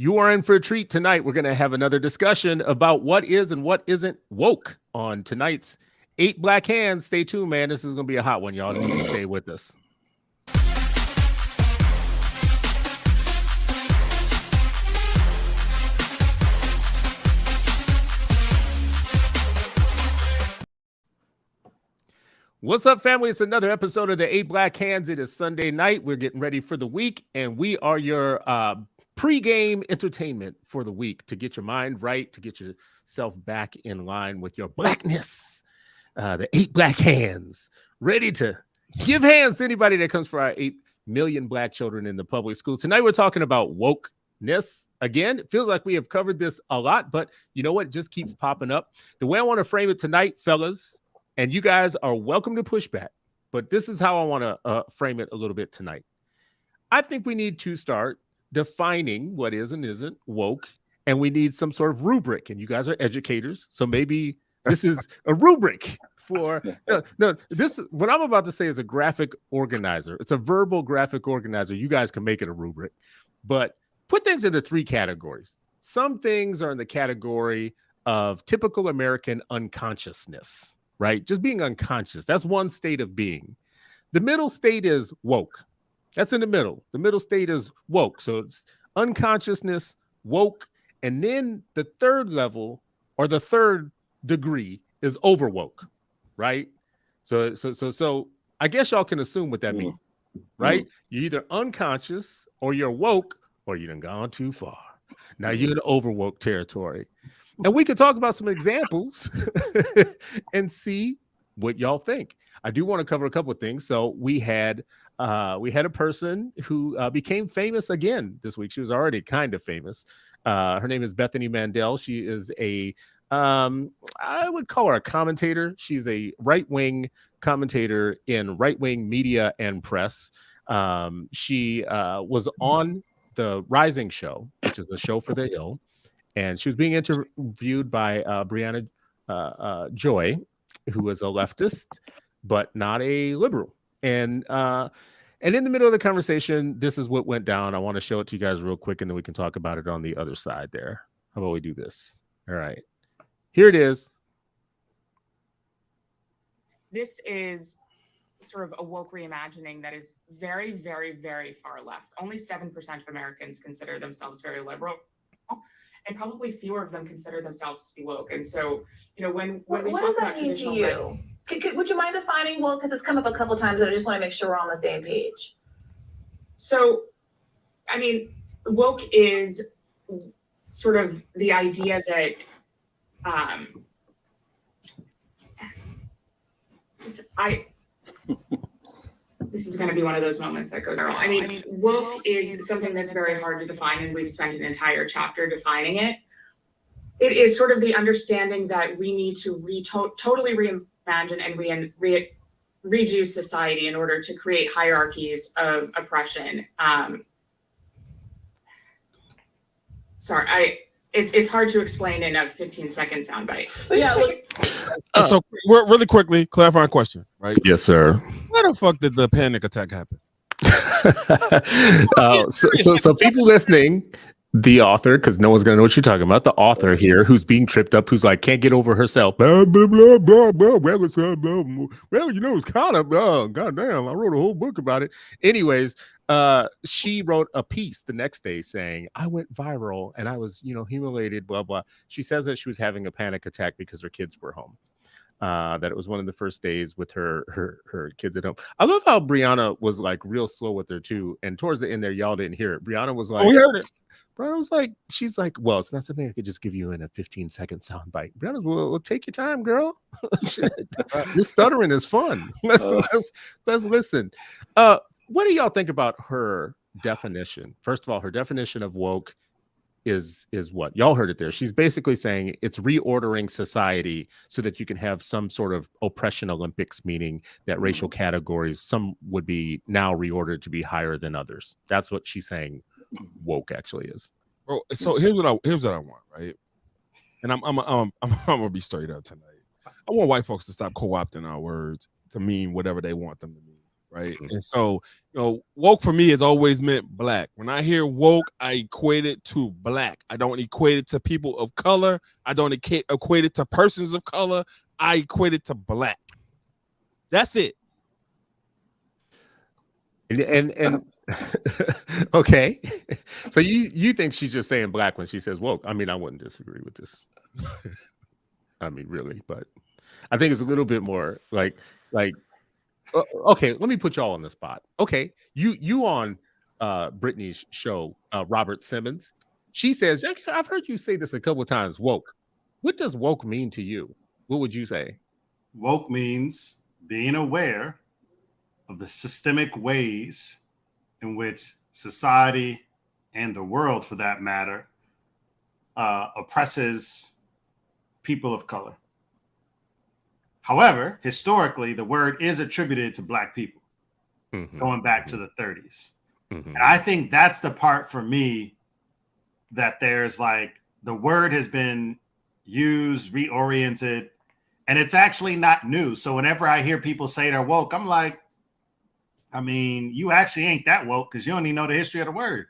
You are in for a treat tonight. We're going to have another discussion about what is and what isn't woke on tonight's 8 Black Hands. Stay tuned, man. This is going to be a hot one. Y'all need to stay with us. What's up, family? It's another episode of the 8 Black Hands. It is Sunday night. We're getting ready for the week, and we are your pre-game entertainment for the week to get your mind right, to get yourself back in line with your blackness. The 8 Black Hands, ready to give hands to anybody that comes for our 8 million black children in the public schools. Tonight, we're talking about wokeness. Again, it feels like we have covered this a lot, but you know what? It just keeps popping up. The way I want to frame it tonight, fellas, and you guys are welcome to push back, but this is how I want to frame it a little bit tonight. I think we need to start defining what is and isn't woke, and we need some sort of rubric. And you guys are educators, so maybe this is a rubric for this. What I'm about to say is a graphic organizer. It's a verbal graphic organizer. You guys can make it a rubric, but put things into 3 categories. Some things are in the category of typical American unconsciousness. Right? Just being unconscious. That's one state of being. The middle state is woke. That's in the middle. The middle state is woke. So it's unconsciousness, woke. And then the third level or the third degree is overwoke. Right? So I guess y'all can assume what that means. Right? You're either unconscious or you're woke or you done gone too far. Now you're in overwoke territory. And we could talk about some examples and see what y'all think. I do want to cover a couple of things. So we had a person who became famous again this week. She was already kind of famous. Her name is Bethany Mandel. She is I would call her a commentator. She's a right-wing commentator in right-wing media and press. She was on the Rising Show, which is a show for the Hill. And she was being interviewed by Brianna Joy, who is a leftist, but not a liberal. And in the middle of the conversation, this is what went down. I want to show it to you guys real quick, and then we can talk about it on the other side there. How about we do this? All right. Here it is. This is sort of a woke reimagining that is very, very, very far left. Only 7% of Americans consider themselves very liberal. And probably fewer of them consider themselves to be woke. And so, you know, when we talk about traditional, would you mind defining woke? Because it's come up a couple times, and I just want to make sure we're on the same page. So, I mean, woke is sort of the idea that this is going to be one of those moments that goes wrong. I mean, woke is something that's very hard to define, and we've spent an entire chapter defining it. It is sort of the understanding that we need to totally reimagine and redo society in order to create hierarchies of oppression. It's hard to explain in a 15-second soundbite. Yeah. So really quickly, clarifying question, right? Yes, sir. Why the fuck did the panic attack happen? So people listening, the author, because no one's gonna know what you're talking about. The author here, who's being tripped up, who's like can't get over herself. Blah, blah, blah, blah, blah. Well, it's kind of goddamn. I wrote a whole book about it. Anyways, she wrote a piece the next day saying, I went viral and I was, humiliated, blah, blah. She says that she was having a panic attack because her kids were home. That it was one of the first days with her kids at home. I love how Brianna was like real slow with her too. And towards the end there, y'all didn't hear it. Brianna was like, we heard it. Brianna was like, she's like, well, it's not something I could just give you in a 15-second soundbite. Brianna's, well, take your time, girl. This stuttering is fun. Let's listen. What do y'all think about her definition? First of all, her definition of woke is what? Y'all heard it there. She's basically saying it's reordering society so that you can have some sort of oppression Olympics, meaning that racial categories, some would be now reordered to be higher than others. That's what she's saying woke actually is. Bro, so here's what I want, right? And I'm gonna be straight up tonight. I want white folks to stop co-opting our words to mean whatever they want them to mean. right? And so, woke for me has always meant black. When I hear woke, I equate it to black. I don't equate it to people of color. I don't equate it to persons of color. I equate it to black. That's it. And okay, so you think she's just saying black when she says woke? I mean, I wouldn't disagree with this. I mean, really, but I think it's a little bit more like okay. Let me put y'all on the spot. Okay, you on Brittany's show, Robert Simmons. She says, I've heard you say this a couple of times. Woke. What does woke mean to you? What would you say? Woke means being aware of the systemic ways in which society and the world, for that matter, oppresses people of color. However, historically, the word is attributed to Black people going back to the 30s. And I think that's the part for me that there's like the word has been used, reoriented, and it's actually not new. So whenever I hear people say they're woke, I'm like, I mean, you actually ain't that woke because you don't even know the history of the word.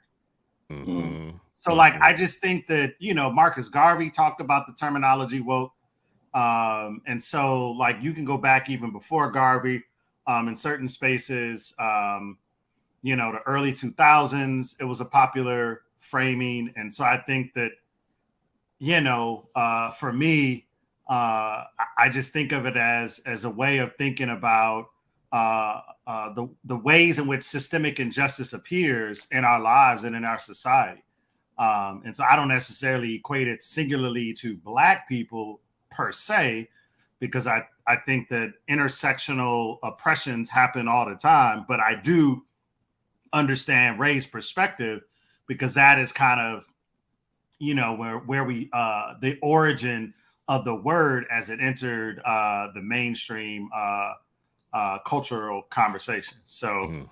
So like, I just think that, Marcus Garvey talked about the terminology woke. And so like, you can go back even before Garvey in certain spaces, the early 2000s, it was a popular framing. And so I think that, for me, I just think of it as a way of thinking about the ways in which systemic injustice appears in our lives and in our society. And so I don't necessarily equate it singularly to Black people per se, because I think that intersectional oppressions happen all the time, but I do understand Ray's perspective because that is kind of, where we, the origin of the word as it entered the mainstream cultural conversation. So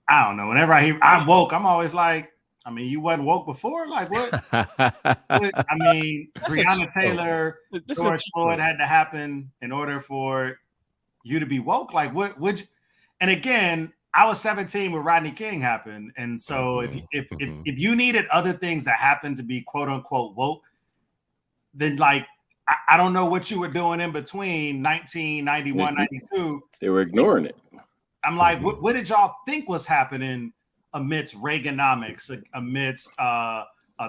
I don't know. Whenever I hear I'm woke, I'm always like, I mean, you wasn't woke before? Like what? I mean, Breonna Taylor, George Floyd had to happen in order for you to be woke. Like what would you? And again, I was 17 when Rodney King happened. And so if you needed other things that happened to be quote unquote woke, then like, I don't know what you were doing in between 1991, 92. They were ignoring it. I'm like, what did y'all think was happening amidst Reaganomics, amidst the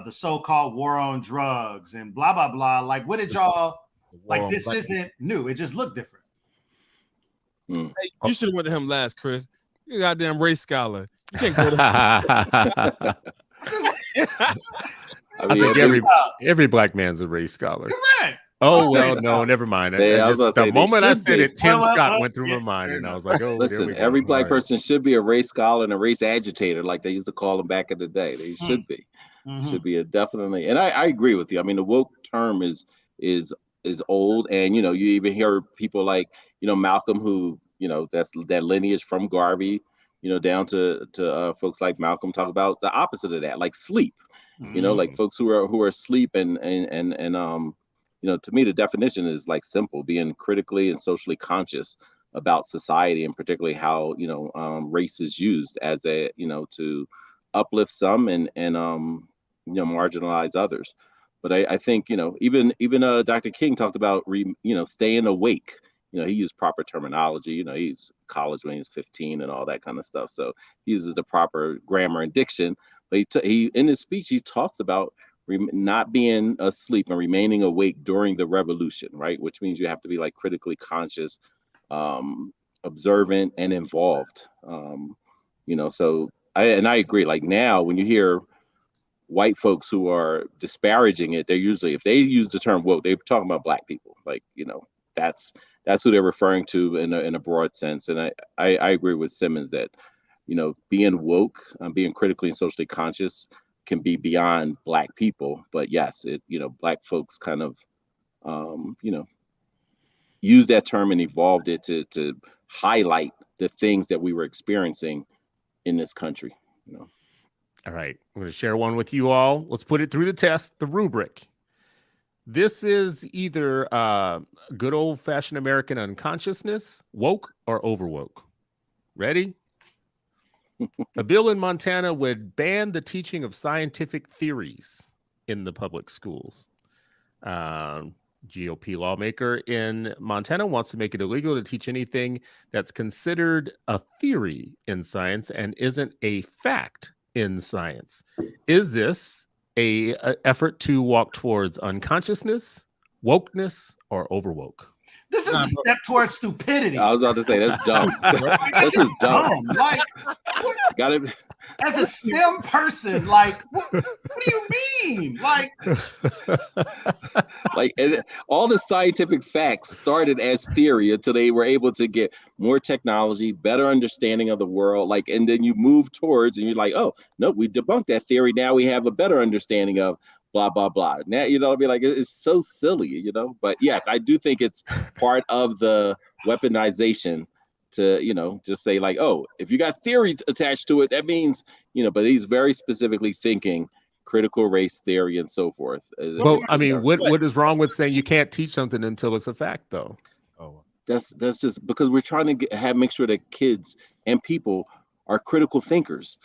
so-called war on drugs and blah, blah, blah? Like, what did y'all, like, this isn't new. It just looked different. Hey, you should have went to him last, Chris. You goddamn race scholar. You can't go to I think every Black man's a race scholar. Correct. Oh, well, no, never mind. The moment I said it, Tim Scott went through my mind, and I was like, oh, listen, every Black person should be a race scholar and a race agitator, like they used to call them back in the day. They should be. Should be definitely. And I agree with you. I mean, the woke term is old. And, you even hear people like, Malcolm, who, that's that lineage from Garvey, down to folks like Malcolm talk about the opposite of that, like sleep, like folks who are asleep and to me, the definition is like simple, being critically and socially conscious about society and particularly how, race is used as a, to uplift some and marginalize others. But I think, even Dr. King talked about, staying awake. He used proper terminology. He's college when he's 15 and all that kind of stuff. So he uses the proper grammar and diction. But he in his speech, he talks about not being asleep and remaining awake during the revolution, right? Which means you have to be like critically conscious, observant, and involved. So I agree. Like now, when you hear white folks who are disparaging it, they're usually, if they use the term woke, they're talking about Black people. Like, that's who they're referring to in a broad sense. And I agree with Simmons that, being woke, being critically and socially conscious can be beyond Black people. But yes, Black folks kind of, use that term and evolved it to highlight the things that we were experiencing in this country. All right, I'm going to share one with you all. Let's put it through the test, the rubric. This is either good old-fashioned American unconsciousness, woke, or overwoke. Ready? A bill in Montana would ban the teaching of scientific theories in the public schools. GOP lawmaker in Montana wants to make it illegal to teach anything that's considered a theory in science and isn't a fact in science. Is this a effort to walk towards unconsciousness, wokeness, or overwoke? This is a step towards stupidity. I was about to say that's dumb. This is dumb. Like, Got it. as a STEM person, like, what do you mean? Like, And all the scientific facts started as theory until they were able to get more technology, better understanding of the world. Like, and then you move towards, and you're like, oh no, we debunked that theory. Now we have a better understanding of blah blah blah. Now I mean, like, it's so silly, But yes, I do think it's part of the weaponization to just say like, oh, if you got theory attached to it, that means But he's very specifically thinking critical race theory and so forth. Well, I mean, what is wrong with saying you can't teach something until it's a fact, though? Oh, That's just because we're trying to make sure that kids and people are critical thinkers.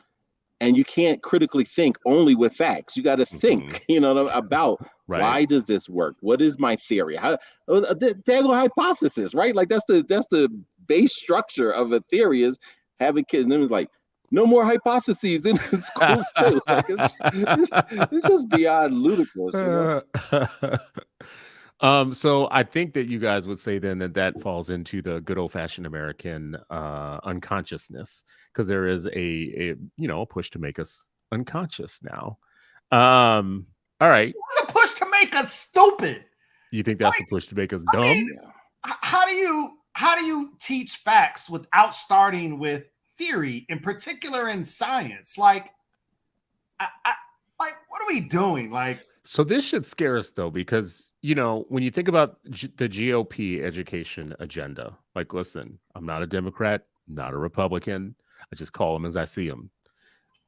And you can't critically think only with facts. You got to think, about why does this work? What is my theory? How the hypothesis, right? Like that's the base structure of a theory is having kids. And it was like, no more hypotheses in schools too. Like it's just beyond ludicrous. So I think that you guys would say then that falls into the good old fashioned American unconsciousness, because there is a push to make us unconscious now. All right. It's a push to make us stupid. You think that's a push to make us dumb? I mean, how do you teach facts without starting with theory, in particular in science? Like, what are we doing? Like, so this should scare us though, because when you think about the GOP education agenda, like, listen, I'm not a Democrat, not a Republican. I just call them as I see them.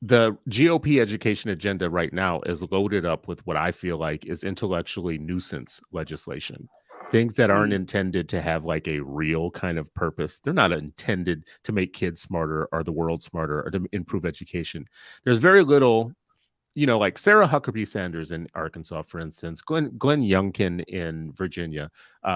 The GOP education agenda right now is loaded up with what I feel like is intellectually nuisance legislation. Things that aren't intended to have like a real kind of purpose. They're not intended to make kids smarter or the world smarter or to improve education. There's very little, like Sarah Huckabee Sanders in Arkansas, for instance, Glenn Youngkin in Virginia,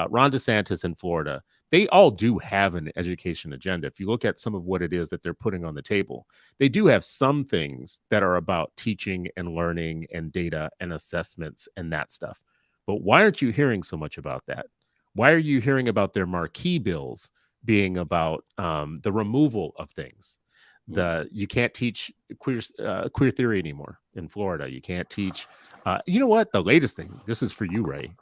Ron DeSantis in Florida. They all do have an education agenda. If you look at some of what it is that they're putting on the table, they do have some things that are about teaching and learning and data and assessments and that stuff. But why aren't you hearing so much about that? Why are you hearing about their marquee bills being about the removal of things? You can't teach queer theory anymore in Florida. You can't teach. You know what? The latest thing. This is for you, Ray.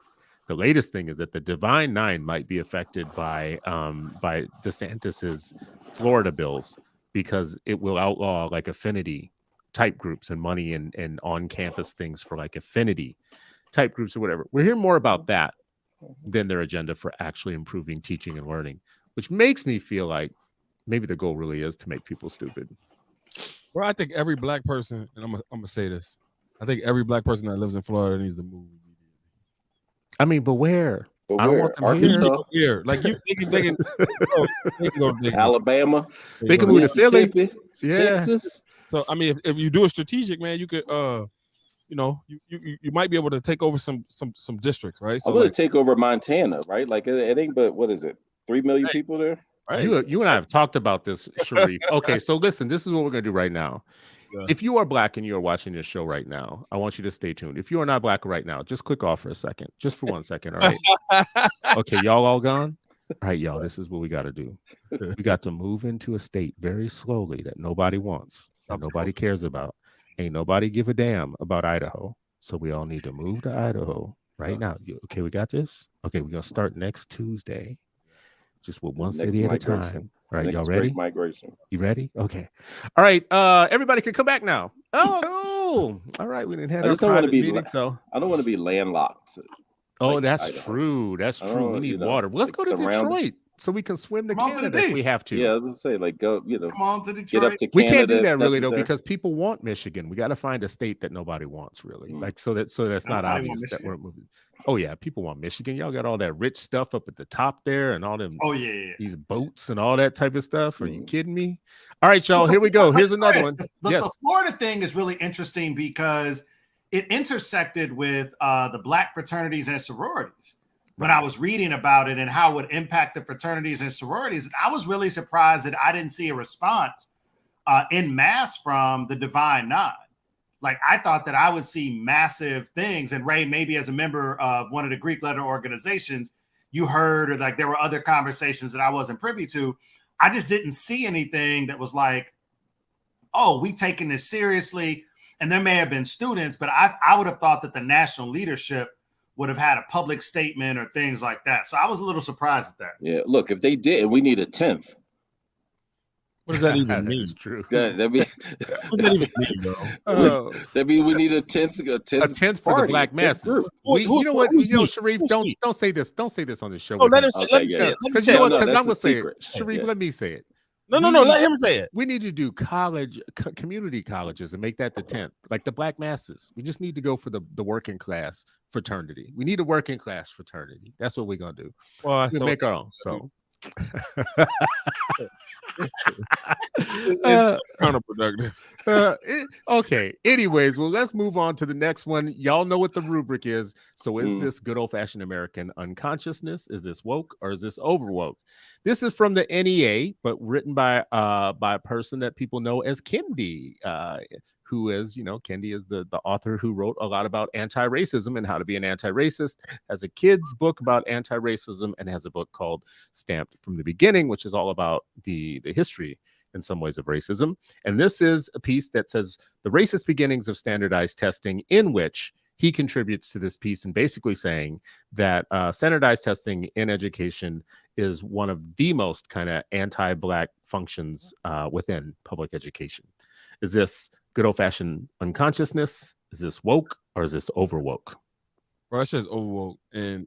The latest thing is that the Divine Nine might be affected by DeSantis's Florida bills, because it will outlaw like affinity type groups and money and on campus things for like affinity type groups or whatever. We're hearing more about that than their agenda for actually improving teaching and learning, which makes me feel like maybe the goal really is to make people stupid. Well, I think every black person, and I'm gonna say this, I think every black person that lives in Florida needs to move. I mean, but where? But I don't where? want them Arkansas? Here, like they can go Alabama? They can move to Philly. Mississippi? Yeah. Texas? So I mean, if you do it strategic, man, you could you might be able to take over some districts, right? So I'm going to take over Montana, right? Like it ain't but what is it? 3 million people there? Right. You and I have talked about this, Sharif. Okay, so listen, this is what we're going to do right now. Yeah. If you are black and you are watching this show right now, I want you to stay tuned. If you are not black right now, just click off for a second, just for 1 second. All right. Okay, y'all all gone? All right, y'all, this is what we got to do. We got to move into a state very slowly that nobody wants, that nobody cares about. Ain't nobody give a damn about Idaho. So we all need to move to Idaho right now. Okay, we got this? Okay, we're going to start next Tuesday. Just with one city at a time. All right, y'all ready? Migration. You ready? Okay. All right. Everybody can come back now. Oh, all right. We didn't have our private meeting, so I don't want to be landlocked. Oh, that's true. That's true. We need water. Well, let's go to Detroit. so we can swim to Come on to the Canada if D. we have to. Yeah, I was gonna say like go, Come on to get Detroit. up to Canada. We can't do if that really though, necessary. because people want Michigan. We got to find a state that nobody wants really. Mm. Like so that's not Nobody want obvious that Michigan. we're moving. Oh yeah, people want Michigan. Y'all got all that rich stuff up at the top there and all them Oh yeah. these boats and all that type of stuff. Are you Mm. kidding me? All right, y'all, here we go. Here's another Chris, one. The Yes. Florida thing is really interesting because it intersected with the Black fraternities and sororities when I was reading about it and how it would impact the fraternities and sororities. And I was really surprised that I didn't see a response in mass from the Divine Nine. Like I thought that I would see massive things. And Ray, maybe as a member of one of the Greek letter organizations, you heard, or like there were other conversations that I wasn't privy to. I just didn't see anything that was like, oh, we taking this seriously. And there may have been students, but I would have thought that the national leadership would have had a public statement or things like that. So I was a little surprised at that. Yeah, look, if they did, we need a 10th. What does that even That mean? is true. That mean What does that even mean, bro? Oh, that mean we need a 10th, a 10th for the party, Black 10th masses. group. You know what? Who's You know, me? Sharif, Who's don't me? say this. Don't say this on the show. Oh, let him say. Okay, Let me yeah, say yeah. it. Let me Because say you know it. what? No, Because that's I'm a gonna say it. secret. Sharif, Yeah. let me say it. No. We Let him say it. We need to do community colleges and make that the 10th, like the Black masses. We just need to go for the working class fraternity. We need a working class fraternity. That's what we're gonna do. Well, We'll so make our own. So it's counterproductive. okay. Anyways, well, let's move on to the next one. Y'all know what the rubric is. So, is Mm. this good old fashioned American unconsciousness? Is this woke or is this over woke? This is from the NEA, but written by a person that people know as Kendi, who is, Kendi is the author who wrote a lot about anti-racism and how to be an anti-racist, has a kid's book about anti-racism, and has a book called Stamped from the Beginning, which is all about the history in some ways of racism. And this is a piece that says the racist beginnings of standardized testing, in which he contributes to this piece and basically saying that standardized testing in education is one of the most kind of anti-Black functions within public education. Is this good old-fashioned unconsciousness? Is this woke or is this over woke? Bro, that shit's overwoke, and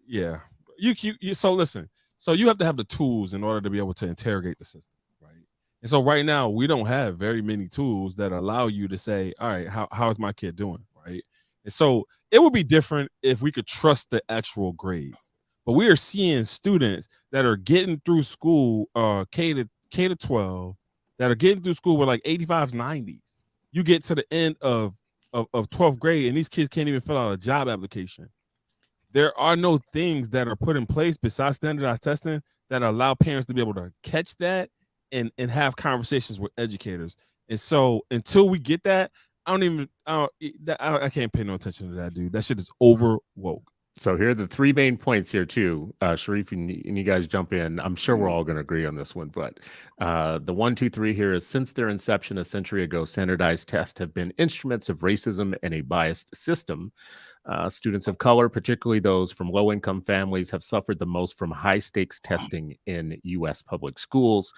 yeah. You so listen. So you have to have the tools in order to be able to interrogate the system, right? And so right now we don't have very many tools that allow you to say, all right, how is my kid doing, right? And so it would be different if we could trust the actual grades. But we are seeing students that are getting through school, K to 12, that are getting through school with like 85s, 90s. You get to the end of 12th grade and these kids can't even fill out a job application. There are no things that are put in place besides standardized testing that allow parents to be able to catch that and have conversations with educators. And so until we get that, I can't pay no attention to that, dude. That shit is over woke. So here are the three main points here too. Sharif, and you guys jump in. I'm sure we're all going to agree on this one, but the 1, 2, 3 here is: since their inception a century ago, standardized tests have been instruments of racism and a biased system. Students of color, particularly those from low-income families, have suffered the most from high-stakes testing in U.S. public schools.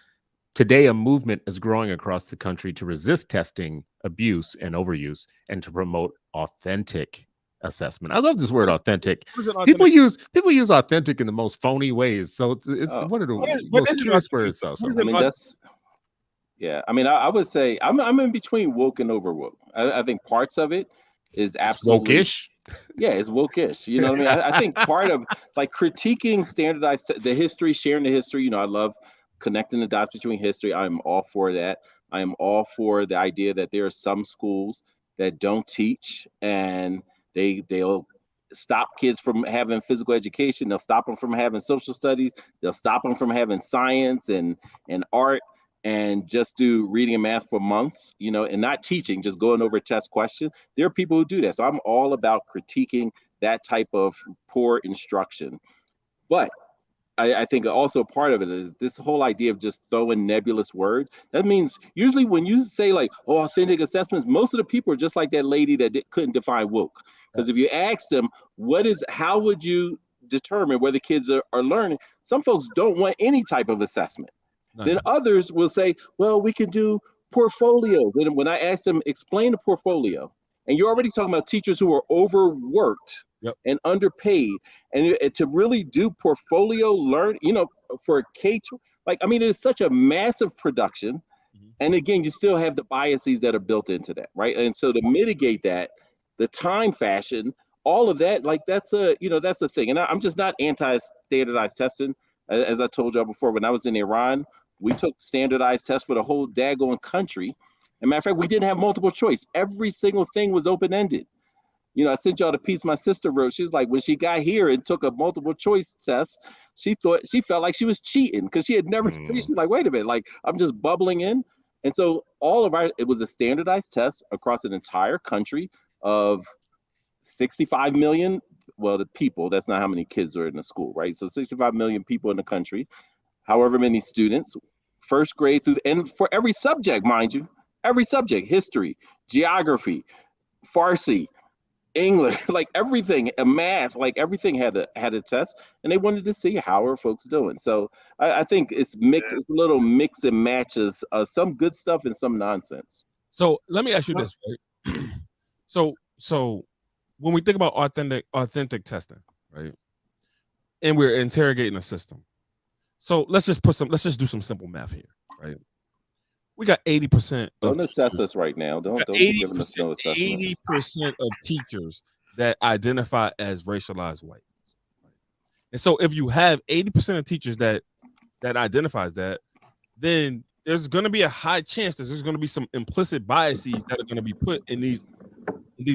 Today, a movement is growing across the country to resist testing, abuse, and overuse, and to promote authentic assessment. I love this word, authentic. People use authentic in the most phony ways. So it's one of the most curious words. I mean, that's I mean, I would say I'm in between woke and over woke. I think parts of it is absolutely woke-ish. Yeah, it's woke-ish. You know what I mean? I think part of like critiquing standardized the history, sharing the history. I love connecting the dots between history. I'm all for that. I am all for the idea that there are some schools that don't teach and they'll stop kids from having physical education. They'll stop them from having social studies. They'll stop them from having science and art, and just do reading and math for months, and not teaching, just going over test questions. There are people who do that. So I'm all about critiquing that type of poor instruction. But I think also part of it is this whole idea of just throwing nebulous words. That means usually when you say like, authentic assessments, most of the people are just like that lady that couldn't define woke. Because if you ask them, how would you determine whether kids are learning? Some folks don't want any type of assessment. Then others will say, well, we can do portfolios. And when I ask them, explain the portfolio, And you're already talking about teachers who are overworked and underpaid. And to really do portfolio learn, for K, it's such a massive production. And again, you still have the biases that are built into that, right? And so to mitigate that, the time fashion, all of that, that's a thing. And I'm just not anti-standardized testing. As I told y'all before, when I was in Iran, we took standardized tests for the whole daggone country. As a matter of fact, we didn't have multiple choice. Every single thing was open-ended. I sent y'all the piece my sister wrote. She was like, when she got here and took a multiple choice test, she felt like she was cheating because she had never, she's like, wait a minute, I'm just bubbling in. And so it was a standardized test across an entire country of 65 million. Well, the people, that's not how many kids are in the school, right? So 65 million people in the country, however many students, first grade through, and for every subject, mind you, every subject, history, geography, Farsi, English, everything, math, everything had a test, and they wanted to see how are folks doing. So I think it's mixed, it's a little mix and matches, some good stuff and some nonsense. So let me ask you this, right? So when we think about authentic testing, right, and we're interrogating a system, so let's just do some simple math here, right? We got 80%. Don't assess us right now. Don't be giving us no assessment. 80% of teachers that identify as racialized white. And so if you have 80% of teachers that identifies that, then there's going to be a high chance that there's going to be some implicit biases that are going to be put in these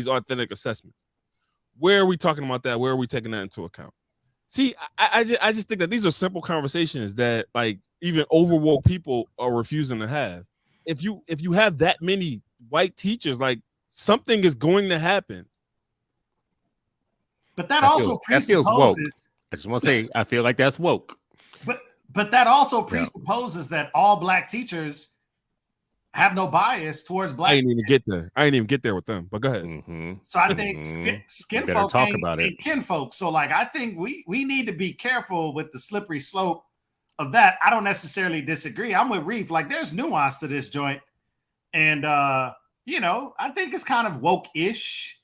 authentic assessments. Where are we talking about that? Where are we taking that into account? See, I just think that these are simple conversations that even overwoke people are refusing to have. If you have that many white teachers, something is going to happen. But that also presupposes. Woke. I just want to say, I feel like that's woke. But that also presupposes that all Black teachers have no bias towards Black. I ain't even get there with them. But go ahead. Mm-hmm. So I think skin folk ain't kinfolk. So I think we need to be careful with the slippery slope of that. I don't necessarily disagree. I'm with Reef. There's nuance to this joint. And I think it's kind of woke-ish.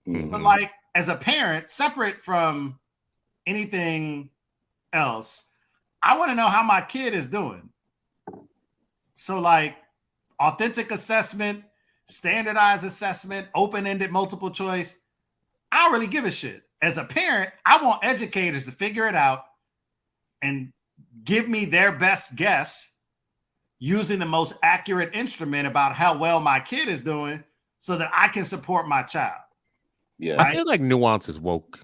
Mm-hmm. But as a parent, separate from anything else, I want to know how my kid is doing. So authentic assessment, standardized assessment, open-ended multiple choice, I don't really give a shit. As a parent, I want educators to figure it out and give me their best guess using the most accurate instrument about how well my kid is doing so that I can support my child. Yeah. I feel like nuance is woke.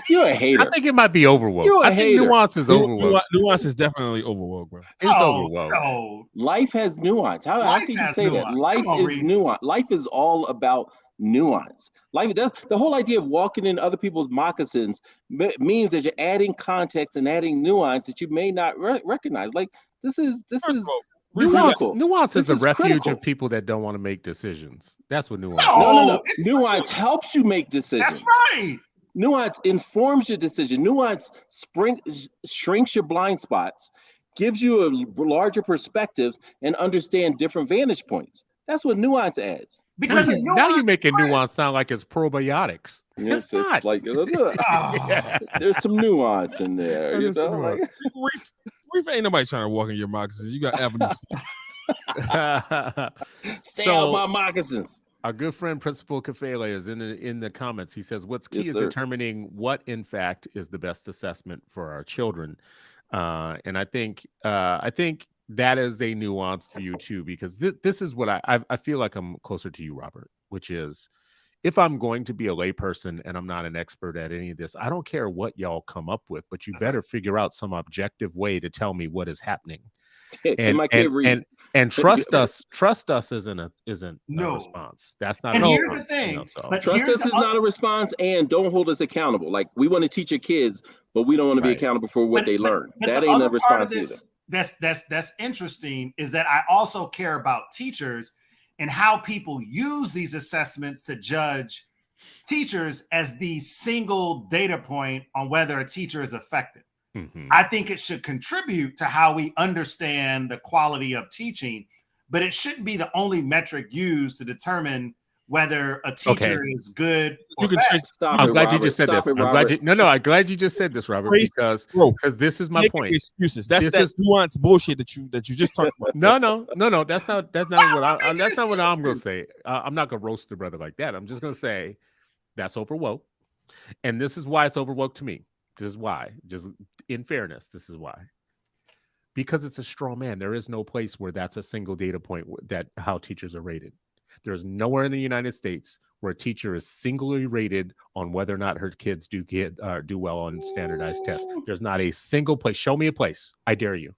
You're a hater. I think it might be overwoke. I think nuance is overwoke. Nuance is definitely overwoke, bro. It's overwoke. No. Life has nuance. How can you say that? Life is nuance. Life is all about nuance. The whole idea of walking in other people's moccasins means that you're adding context and adding nuance that you may not recognize. This is Nuance is a refuge critical. of people that don't want to make decisions. That's what nuance. No. Nuance helps you make decisions. That's right. Nuance informs your decision. Nuance shrinks your blind spots, gives you a larger perspectives, and understand different vantage points. That's what nuance adds. Because now you're making nuance sound like it's probiotics. Yes, It's not. There's some nuance in there. Reef ain't nobody trying to walk in your moccasins. You got avenues. Stay out my moccasins. Our good friend Principal Kafele is in the comments. He says, "What's key is determining what, in fact, is the best assessment for our children." And I think that is a nuanced view too, because this is what I feel like I'm closer to you, Robert, which is if I'm going to be a layperson and I'm not an expert at any of this, I don't care what y'all come up with, but you better figure out some objective way to tell me what is happening. And trust us isn't a response. That's not. And here's the thing. Trust us is not a response, and don't hold us accountable. We want to teach your kids, but we don't want to be accountable for what they learn. That ain't a response either. That's interesting is that I also care about teachers and how people use these assessments to judge teachers as the single data point on whether a teacher is effective. Mm-hmm. I think it should contribute to how we understand the quality of teaching, but it shouldn't be the only metric used to determine whether a teacher is good or can bad. trace- Stop I'm it, glad you Robert. just said Stop this. it, I'm glad Robert. you I'm glad you just said this, Robert, Trace because growth. this is my Making point. excuses. That's This that is- nuanced bullshit that you just talked about. No. That's not would that's not what I'm gonna excuses? say. I'm not gonna roast the brother like that. I'm just gonna say that's over woke, and this is why it's over woke to me. This is why. Just in fairness, this is why. Because it's a straw man. There is no place where that's a single data point that how teachers are rated. There's nowhere in the United States where a teacher is singly rated on whether or not her kids do well on standardized tests. There's not a single place. Show me a place. I dare you.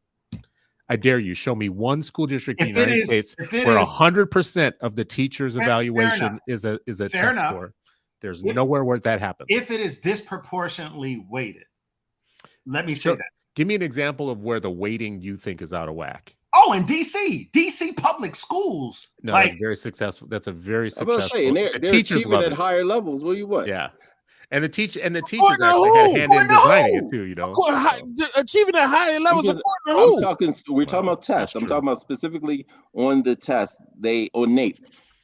I dare you. Show me one school district in the United States where 100% of the teacher's Fair evaluation enough. is a Fair test enough. score. There's nowhere where that happens. If it is disproportionately weighted, let me say So- that. Give me an example of where the weighting you think is out of whack. Oh, in DC public schools, No, like that's very successful. That's a very I'm about to successful. say, and The they're teachers achieving love at it. higher levels. What do you want? Yeah, and the teachers According actually to had a who? hand in According to designing who? it too. You know, Achieving at higher levels. Because According to I'm who? talking. We're talking about That's tests. I'm true. talking about specifically on the test. They on NAEP.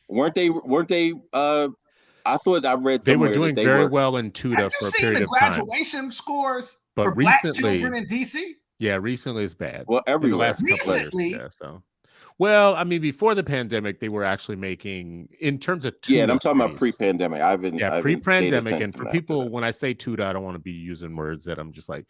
Weren't they? I thought I read they were somewhere doing that they very were. well in TUDA have you for a seen period the of time. graduation scores But for black recently- children in DC? Yeah, recently it's bad. Well, In the everywhere. last couple of years. Recently? Yeah, so. Well, I mean, before the pandemic, they were actually making in terms of Yeah, and I'm TUDA talking about cities. pre-pandemic. I haven't paid Pre-pandemic, attention and for after people, that. when I say TUDA, I don't want to be using words that I'm just like.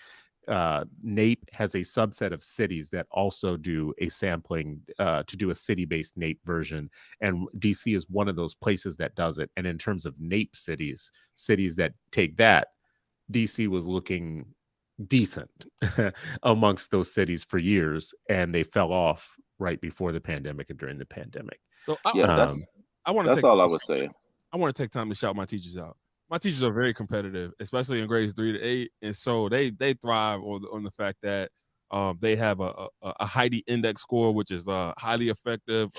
NAEP has a subset of cities that also do a sampling to do a city-based NAEP version, and DC is one of those places that does it. And in terms of NAEP cities that take that, DC was looking decent amongst those cities for years, and they fell off right before the pandemic and during the pandemic. So Yeah, I want to that's all I was saying. I want to take time to shout my teachers out. My teachers are very competitive, especially in grades 3 to 8, and so they thrive on the fact that they have a Heidi index score, which is highly effective,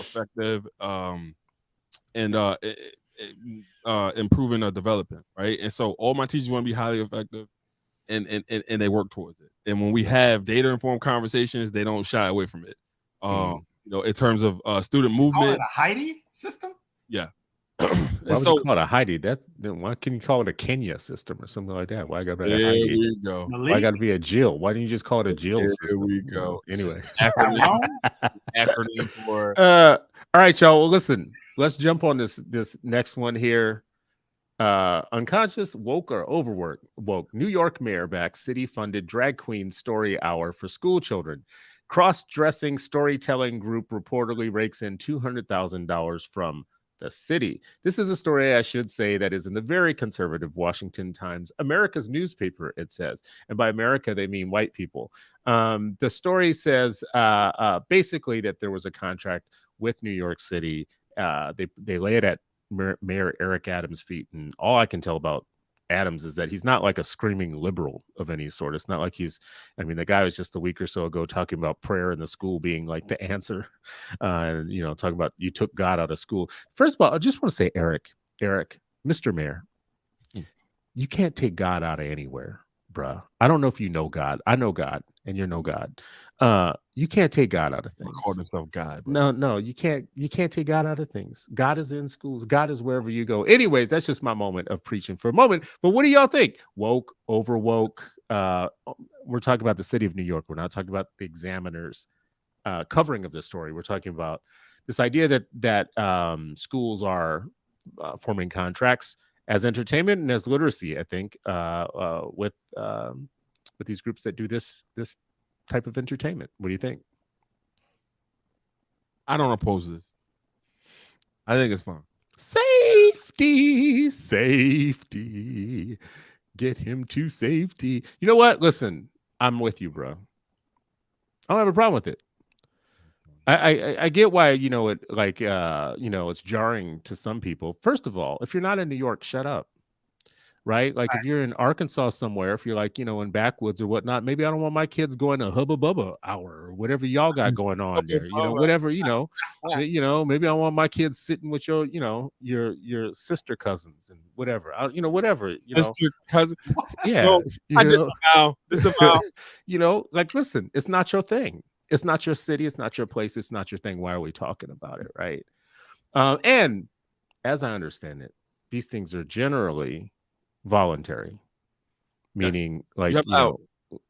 and improving development, right? And so all my teachers want to be highly effective, and they work towards it. And when we have data informed conversations, they don't shy away from it. In terms of student Call movement, it a Heidi system? yeah. Why And would so you call it a Heidi? Why can you call it a Kenya system or something like that? Why got to be a there Heidi? we go. Why Malik? got to be a Jill? Why didn't you just call it a Jill There system? we You know, go. Anyway. Acronym for All right, y'all. Well, listen, let's jump on this next one here. Unconscious, woke, or overworked? Woke. New York mayor backs city-funded drag queen story hour for school children. Cross-dressing storytelling group reportedly rakes in $200,000 from the city. This is a story, I should say, that is in the very conservative Washington Times, America's newspaper, it says. And by America, they mean white people. The story says basically that there was a contract with New York City. They lay it at Mayor Eric Adams' feet. And all I can tell about Adams is that he's not like a screaming liberal of any sort. It's not like the guy was just a week or so ago talking about prayer in the school being like the answer. Talking about you took God out of school. First of all, I just want to say, Eric, Mr. Mayor, you can't take God out of anywhere, bruh. I don't know if you know God. I know God, and you know God. You can't take God out of things. call himself God. Bro. No, you can't take God out of things. God is in schools. God is wherever you go. Anyways, that's just my moment of preaching for a moment. But what do y'all think? Woke, over woke? We're talking about the city of New York. We're not talking about the Examiner's covering of this story. We're talking about this idea that schools are forming contracts as entertainment and as literacy, I think, with these groups that do this type of entertainment. What do you think? I don't oppose this. I think it's fun. Safety. Get him to safety. You know what? Listen, I'm with you, bro. I don't have a problem with it. I get why, it's jarring to some people. First of all, if you're not in New York, shut up. Right? Like if you're in Arkansas somewhere, if you're like, in backwoods or whatnot, maybe I don't want my kids going to Hubba Bubba hour or whatever y'all got going on there. Whatever, maybe I want my kids sitting with your sister cousins and whatever. Whatever. Sister, cousin. Yeah. No, I disavow. Like, listen, it's not your thing. It's not your city, it's not your place, it's not your thing. Why are we talking about it, right? And as I understand it, these things are generally voluntary, meaning like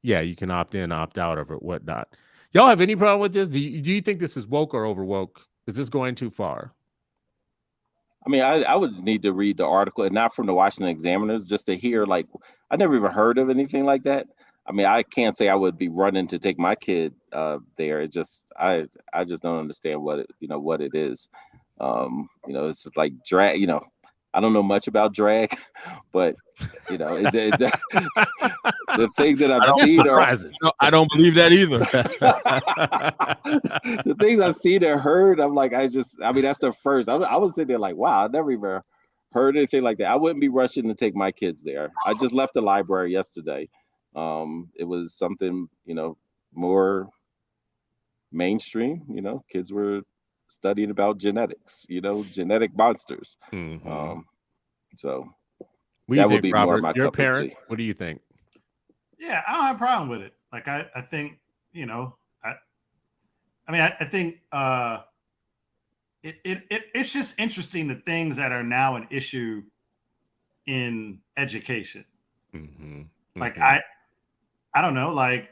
yeah, you can opt in, opt out of it, whatnot. Y'all have any problem with this? Do you think this is woke or over woke? Is this going too far? I mean, I would need to read the article, and not from the Washington Examiners, just to hear, like, I never even heard of anything like that. I mean, I can't say I would be running to take my kid there. It just, I just don't understand what it is. It's like drag. I don't know much about drag, but the things that I've seen are. I don't believe that either. The things I've seen or heard, I'm like, that's the first. I was sitting there like, wow, I never even heard anything like that. I wouldn't be rushing to take my kids there. I just left the library yesterday. It was something, more mainstream. Kids were studying about genetics, genetic monsters. Mm-hmm. So that would be Robert, more my your parent. What do you think? Yeah, I don't have a problem with it. Like I think, I think it's just interesting, the things that are now an issue in education. Mm-hmm. Like I don't know, like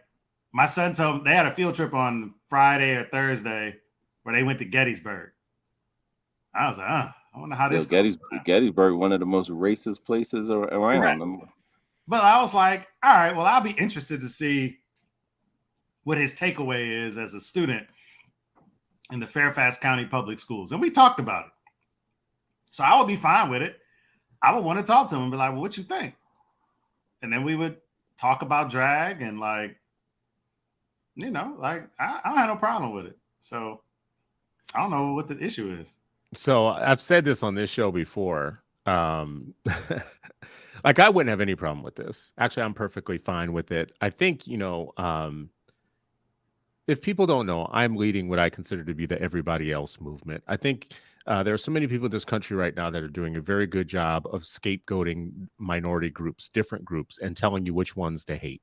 my son told me they had a field trip on Friday or Thursday where they went to Gettysburg. I was like, I wonder how this Gettysburg, one of the most racist places around. Right. But I was like, all right, well, I'll be interested to see what his takeaway is as a student in the Fairfax County Public Schools. And we talked about it. So I would be fine with it. I would want to talk to him and be like, well, what you think? And then we would talk about drag and like, I don't have no problem with it. So I don't know what the issue is. So I've said this on this show before. Like I wouldn't have any problem with this. Actually, I'm perfectly fine with it. I think, if people don't know, I'm leading what I consider to be the everybody else movement. I think there are so many people in this country right now that are doing a very good job of scapegoating minority groups, different groups, and telling you which ones to hate.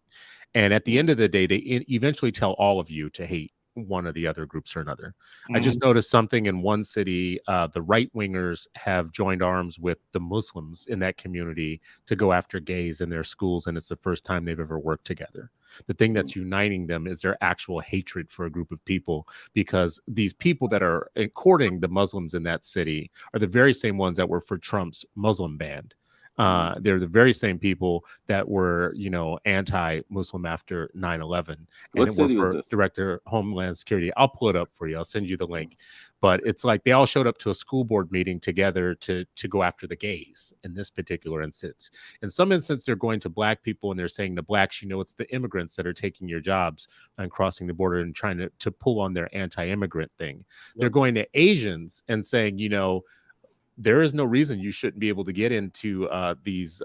And at the end of the day, they eventually tell all of you to hate one of the other groups or another. Mm-hmm. I just noticed something in one city. The right wingers have joined arms with the Muslims in that community to go after gays in their schools. And it's the first time they've ever worked together. The thing that's uniting them is their actual hatred for a group of people, because these people that are courting the Muslims in that city are the very same ones that were for Trump's Muslim ban. They're the very same people that were, anti-Muslim after 9/11. What city was this? Director Homeland Security. I'll pull it up for you. I'll send you the link. But it's like they all showed up to a school board meeting together to go after the gays in this particular instance. In some instances, they're going to black people and they're saying to blacks, it's the immigrants that are taking your jobs and crossing the border and trying to pull on their anti-immigrant thing. Yep. They're going to Asians and saying, there is no reason you shouldn't be able to get into these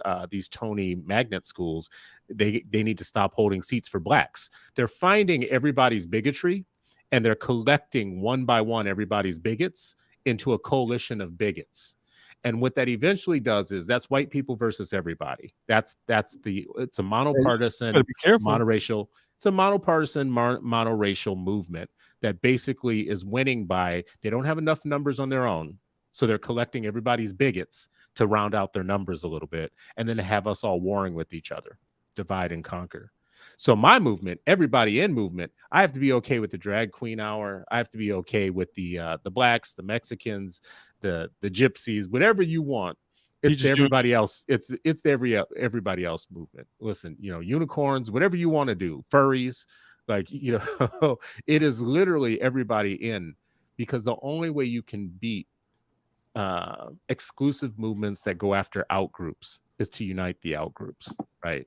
Tony magnet schools. They need to stop holding seats for blacks. They're finding everybody's bigotry, and they're collecting one by one everybody's bigots into a coalition of bigots. And what that eventually does is that's white people versus everybody. It's a monopartisan, monoracial. It's a monopartisan, monoracial movement that basically is winning by they don't have enough numbers on their own. So they're collecting everybody's bigots to round out their numbers a little bit, and then to have us all warring with each other, divide and conquer. So my movement, everybody in movement, I have to be okay with the drag queen hour. I have to be okay with the blacks, the Mexicans, the gypsies, whatever you want. It's everybody else. It's the everybody else movement. Listen, unicorns, whatever you want to do, furries, it is literally everybody in, because the only way you can beat exclusive movements that go after out groups is to unite the out groups, right?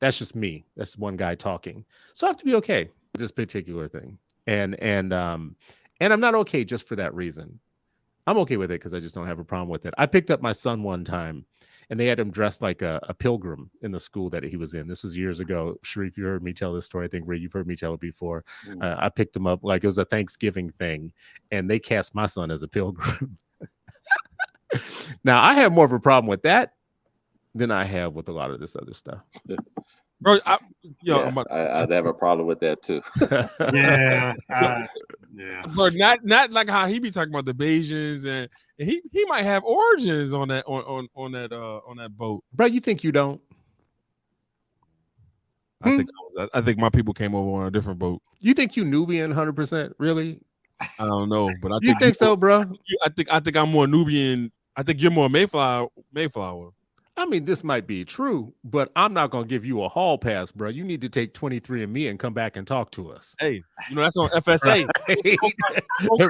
That's just me. That's one guy talking. So I have to be okay with this particular thing, and I'm not okay just for that reason. I'm okay with it because I just don't have a problem with it. I picked up my son one time, and they had him dressed like a pilgrim in the school that he was in. This was years ago. Sharif, you heard me tell this story. I think, Ray, you've heard me tell it before. I picked him up like it was a Thanksgiving thing, and they cast my son as a pilgrim. Now, I have more of a problem with that than I have with a lot of this other stuff. bro. Yeah, I'd have a problem with that too. Yeah, yeah. But not like how he be talking about the Bajans and he might have origins on that on that boat. Bro, you think you don't? I think my people came over on a different boat. You think you Nubian 100%? Really? I don't know, but I You think so, bro? I think I'm more Nubian. I think you're more Mayflower. I mean, this might be true, but I'm not going to give you a hall pass, bro. You need to take 23andMe and come back and talk to us. Hey, that's on FSA.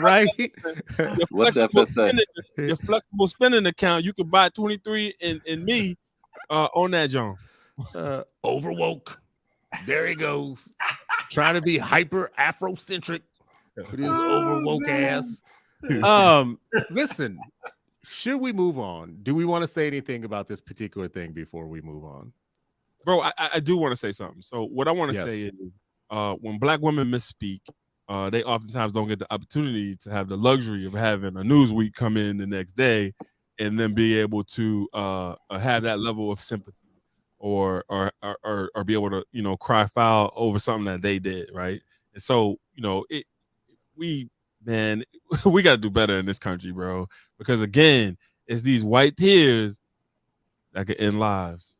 Right? What's FSA? Your flexible spending account, you can buy 23andMe on that, John. Overwoke. There he goes. Trying to be hyper Afrocentric with his overwoke ass. Listen, should we move on? Do we want to say anything about this particular thing before we move on? Bro, I do want to say something. So what I want to say is when Black women misspeak, they oftentimes don't get the opportunity to have the luxury of having a Newsweek come in the next day and then be able to have that level of sympathy or be able to, cry foul over something that they did, right? And so, we got to do better in this country, bro, because again, it's these white tears that can end lives.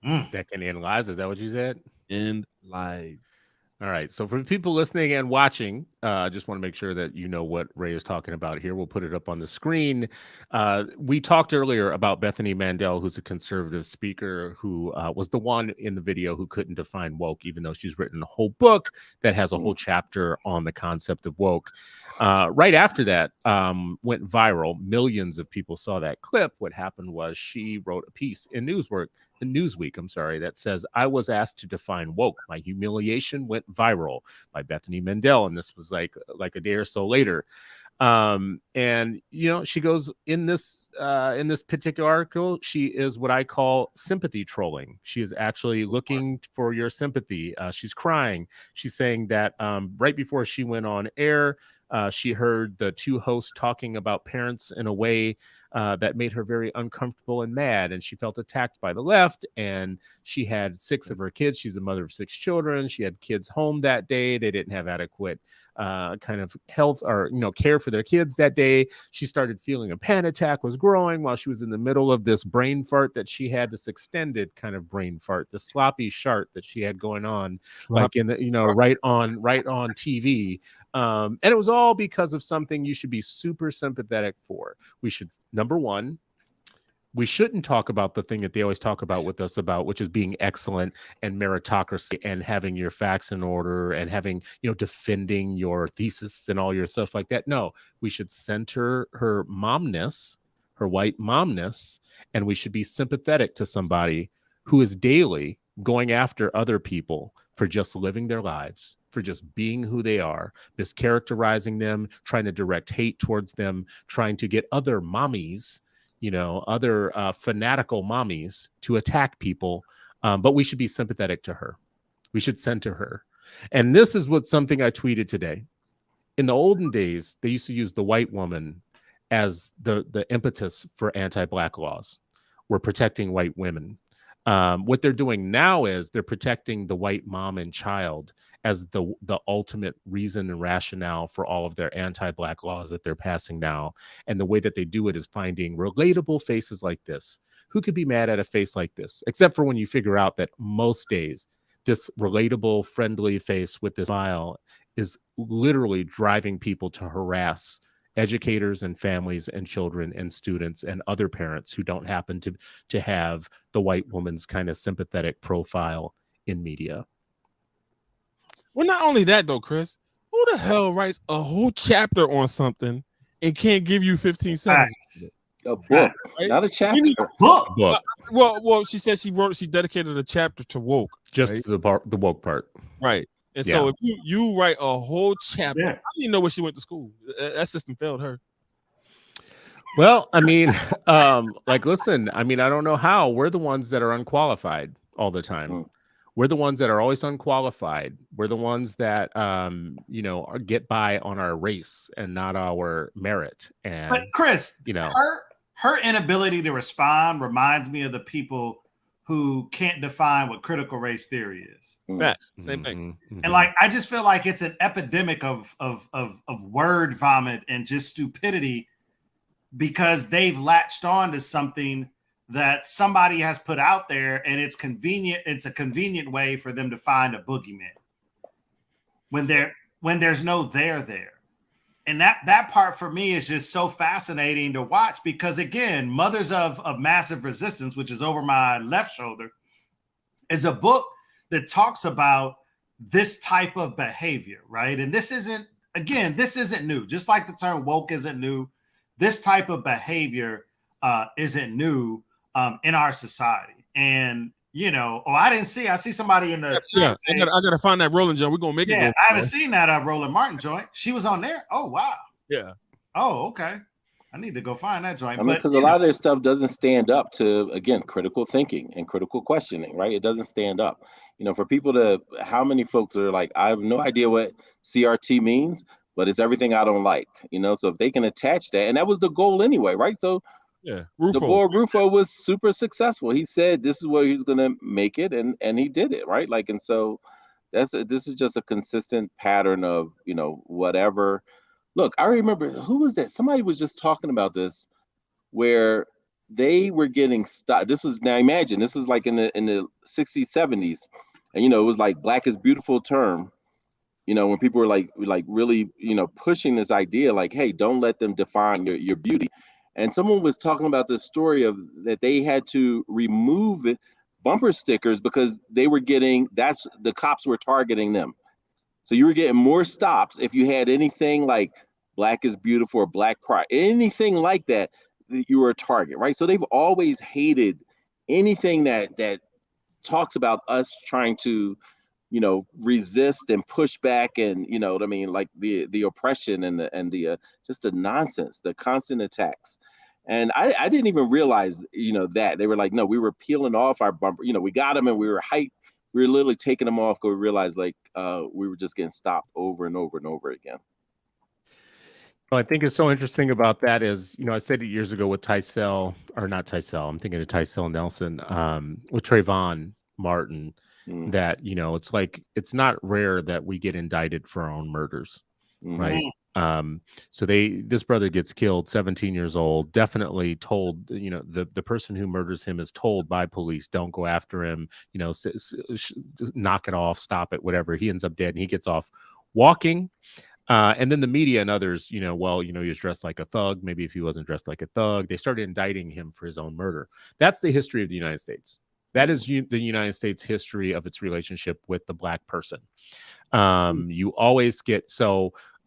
That can end lives. Is that what you said? End lives. All right. So for people listening and watching, I just want to make sure that you know what Ray is talking about here. We'll put it up on the screen. We talked earlier about Bethany Mandel, who's a conservative speaker who was the one in the video who couldn't define woke, even though she's written a whole book that has a whole chapter on the concept of woke. Right after that went viral. Millions of people saw that clip. What happened was she wrote a piece in Newsweek, that says, "I was asked to define woke. My humiliation went viral," by Bethany Mandel. And this was like a day or so later. And she goes in this particular article, she is what I call sympathy trolling. She is actually looking for your sympathy. She's crying. She's saying that right before she went on air, she heard the two hosts talking about parents in a way that made her very uncomfortable and mad, and she felt attacked by the left. And she had 6 of her kids. She's the mother of 6 children. She had kids home that day. They didn't have adequate kind of health or care for their kids that day. She started feeling a panic attack was growing while she was in the middle of this brain fart that she had, this extended kind of brain fart, the sloppy shart that she had going on, like in the right on TV. And it was all because of something you should be super sympathetic for. We should, number one, we shouldn't talk about the thing that they always talk about with us about, which is being excellent and meritocracy and having your facts in order and having, defending your thesis and all your stuff like that. No, we should center her momness, her white momness, and we should be sympathetic to somebody who is daily going after other people for just living their lives, for just being who they are, mischaracterizing them, trying to direct hate towards them, trying to get other mommies, other fanatical mommies to attack people. But we should be sympathetic to her. We should center her. And this is something I tweeted today. In the olden days, they used to use the white woman as the impetus for anti-Black laws. We're protecting white women. What they're doing now is they're protecting the white mom and child as the ultimate reason and rationale for all of their anti-Black laws that they're passing now. And the way that they do it is finding relatable faces like this. Who could be mad at a face like this? Except for when you figure out that most days, this relatable, friendly face with this smile is literally driving people to harass educators and families and children and students and other parents who don't happen to have the white woman's kind of sympathetic profile in media. Well, not only that though, Chris, who the hell writes a whole chapter on something and can't give you 15 seconds? A book, right? Not a chapter. Book. Well, she said she dedicated a chapter to woke. Just right? the woke part. Right. And so if you write a whole chapter, I didn't even know where she went to school. That system failed her. Well, I mean, listen, I mean, I don't know how. We're the ones that are unqualified all the time. We're the ones that are always unqualified. We're the ones that, get by on our race and not our merit. And but Chris, her inability to respond reminds me of the people who can't define what critical race theory is. Facts. Same thing. And like, I just feel like it's an epidemic of word vomit and just stupidity because they've latched on to something that somebody has put out there, and it's convenient. It's a convenient way for them to find a boogeyman when there's no there. And that part for me is just so fascinating to watch because, again, Mothers of Massive Resistance, which is over my left shoulder, is a book that talks about this type of behavior, right? And this isn't new. Just like the term woke isn't new, this type of behavior isn't new in our society. And, I see somebody in the I gotta find that Rolling John. We're gonna make it. I haven't seen that Roland Martin joint. She was on there. Oh wow. Yeah. Oh, okay. I need to go find that joint. I mean, because a lot of this stuff doesn't stand up to, again, critical thinking and critical questioning, right? It doesn't stand up. For people how many folks are like, I have no idea what CRT means, but it's everything I don't like, So if they can attach that, and that was the goal anyway, right? So yeah, the boy Rufo was super successful. He said this is where he's going to make it, and he did it, right? Like, and so this is just a consistent pattern of whatever. Look, I remember, who was that? Somebody was just talking about this, where they were getting stopped. Now imagine this is like in the 60s, 70s, and it was like Black is Beautiful term. When people were like really pushing this idea, like, hey, don't let them define your beauty. And someone was talking about the story of that they had to remove bumper stickers because they were the cops were targeting them. So you were getting more stops if you had anything like Black is Beautiful or Black Pride, anything like that, you were a target, right? So they've always hated anything that talks about us trying to, resist and push back and, what I mean, like the oppression and the just the nonsense, the constant attacks. And I didn't even realize, that they were like, no, we were peeling off our bumper, we got them and we were hyped. We were literally taking them off because we realized we were just getting stopped over and over and over again. Well, I think it's so interesting about that is, I said it years ago with I'm thinking of Tycel Nelson, with Trayvon Martin, that, it's like, it's not rare that we get indicted for our own murders, right? So this brother gets killed, 17 years old, definitely told, the person who murders him is told by police, don't go after him, knock it off, stop it, whatever. He ends up dead and he gets off walking. And then the media and others, he was dressed like a thug. Maybe if he wasn't dressed like a thug, they started indicting him for his own murder. That's the history of the United States. That is the United States history of its relationship with the Black person. You always get,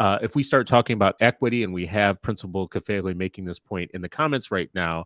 if we start talking about equity, and we have Principal Kafele making this point in the comments right now,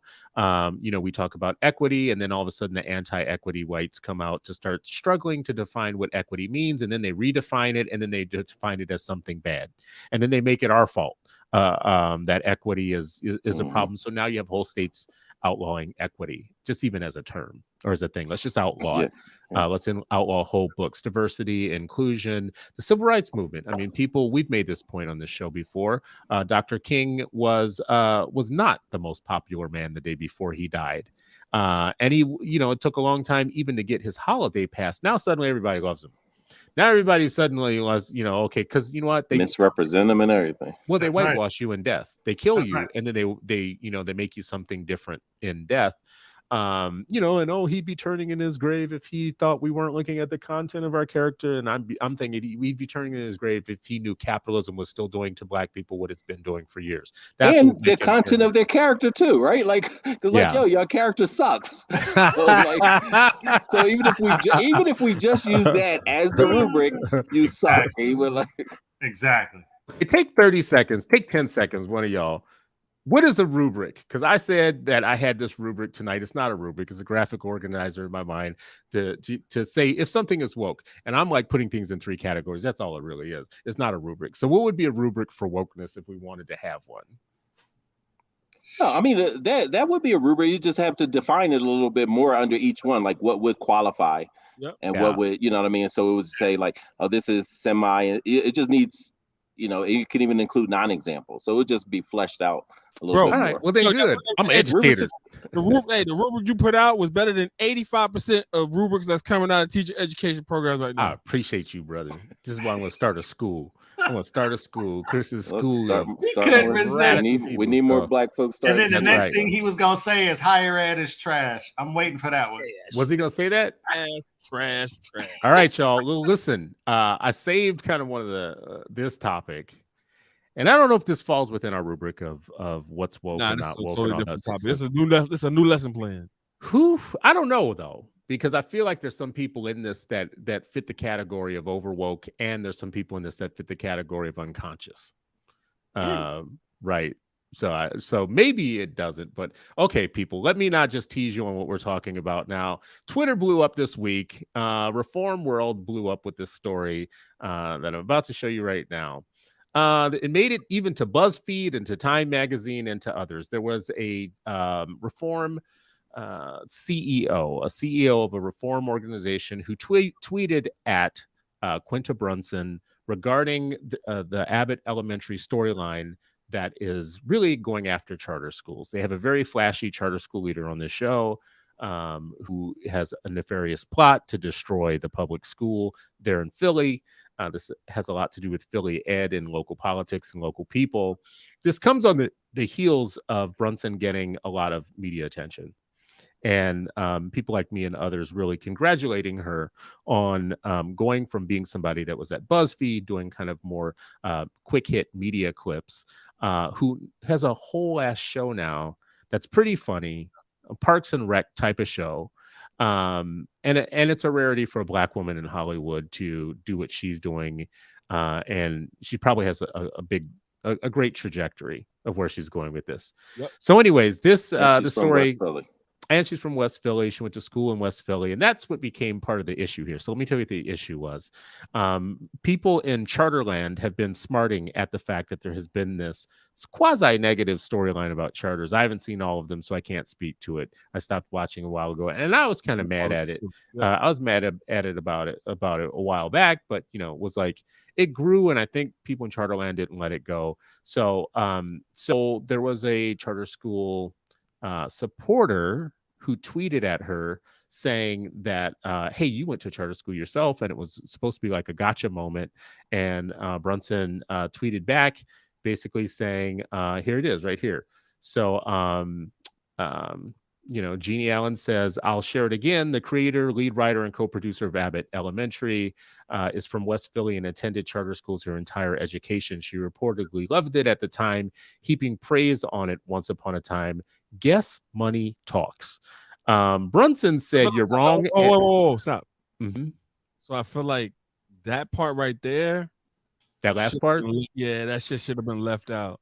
we talk about equity, and then all of a sudden the anti-equity whites come out to start struggling to define what equity means, and then they redefine it, and then they define it as something bad, and then they make it our fault that equity is a problem. So now you have whole states outlawing equity, just even as a term or as a thing. Let's just outlaw it. Let's outlaw whole books, diversity, inclusion, the civil rights movement. I mean, we've made this point on this show before. Dr. King was not the most popular man the day before he died. And he, it took a long time even to get his holiday passed. Now suddenly everybody loves him. Now everybody suddenly was, okay, because you know what? They misrepresent them and everything. Well, they That's whitewash you in death. They kill That's you, right. and then they make you something different in death. And he'd be turning in his grave if he thought we weren't looking at the content of our character. And I'm thinking we'd be turning in his grave if he knew capitalism was still doing to Black people what it's been doing for years. That's and the content of their character too, right? Like, your character sucks. So even if we just use that as the rubric, you suck. Exactly. Take 30 seconds, take 10 seconds, one of y'all. What is a rubric? Because I said that I had this rubric tonight. It's not a rubric. It's a graphic organizer in my mind to say if something is woke. And I'm like putting things in 3 categories. That's all it really is. It's not a rubric. So what would be a rubric for wokeness if we wanted to have one? No, I mean, that would be a rubric. You just have to define it a little bit more under each one, like what would qualify and what would, what I mean? So it would say like, oh, this is semi, it just needs it can even include non-examples. So it would just be fleshed out a little Bro, bit All more. right. Well, then Yo, good. I'm hey, educated. The rubric you put out was better than 85% of rubrics that's coming out of teacher education programs right I now. appreciate you, brother. This is why I'm going to start a school. I'm going to start a school. Chris's Look, school. start couldn't more. resist. We need more black folks And starting. then the That's next right. thing he was gonna say is higher ed is trash. I'm waiting for that one. Was he going to say that? Trash. All right, y'all. Well, listen, I saved kind of one of the this topic, and I don't know if this falls within our rubric of what's woke Nah, or this not is a woke. totally and all different that topic. stuff. This is a new lesson plan. Who I don't know though, because I feel like there's some people in this that fit the category of over woke, and there's some people in this that fit the category of unconscious. Right. So maybe it doesn't, but okay, people, let me not just tease you on what we're talking about now. Twitter blew up this week. Reform World blew up with this story that I'm about to show you right now. It made it even to BuzzFeed and to Time Magazine and to others. There was a reform CEO, a CEO of a reform organization who tweeted at Quinta Brunson regarding the Abbott Elementary storyline that is really going after charter schools. They have a very flashy charter school leader on this show who has a nefarious plot to destroy the public school there in Philly. This has a lot to do with Philly ed and local politics and local people. This comes on the heels of Brunson getting a lot of media attention. And people like me and others really congratulating her on going from being somebody that was at BuzzFeed doing kind of more quick hit media clips, who has a whole ass show now that's pretty funny, a Parks and Rec type of show. And it's a rarity for a Black woman in Hollywood to do what she's doing. And she probably has a great trajectory of where she's going with this. Yep. So anyways, this the story. And she's from West Philly. She went to school in West Philly, and that's what became part of the issue here. So let me tell you what the issue was. People in Charterland have been smarting at the fact that there has been this quasi-negative storyline about charters. I haven't seen all of them, so I can't speak to it. I stopped watching a while ago, and I was kind of mad at it. I was mad at it about it a while back, but was like it grew, and I think people in Charterland didn't let it go. So there was a charter school supporter who tweeted at her saying that, hey, you went to charter school yourself, and it was supposed to be like a gotcha moment. And Brunson tweeted back basically saying, here it is right here. So, Jeannie Allen says, I'll share it again. The creator, lead writer, and co-producer of Abbott Elementary is from West Philly and attended charter schools her entire education. She reportedly loved it at the time, heaping praise on it once upon a time. Guess money talks. Brunson said, you're wrong. Oh, stop. Mm-hmm. So I feel like that part right there, that last part, that shit should have been left out.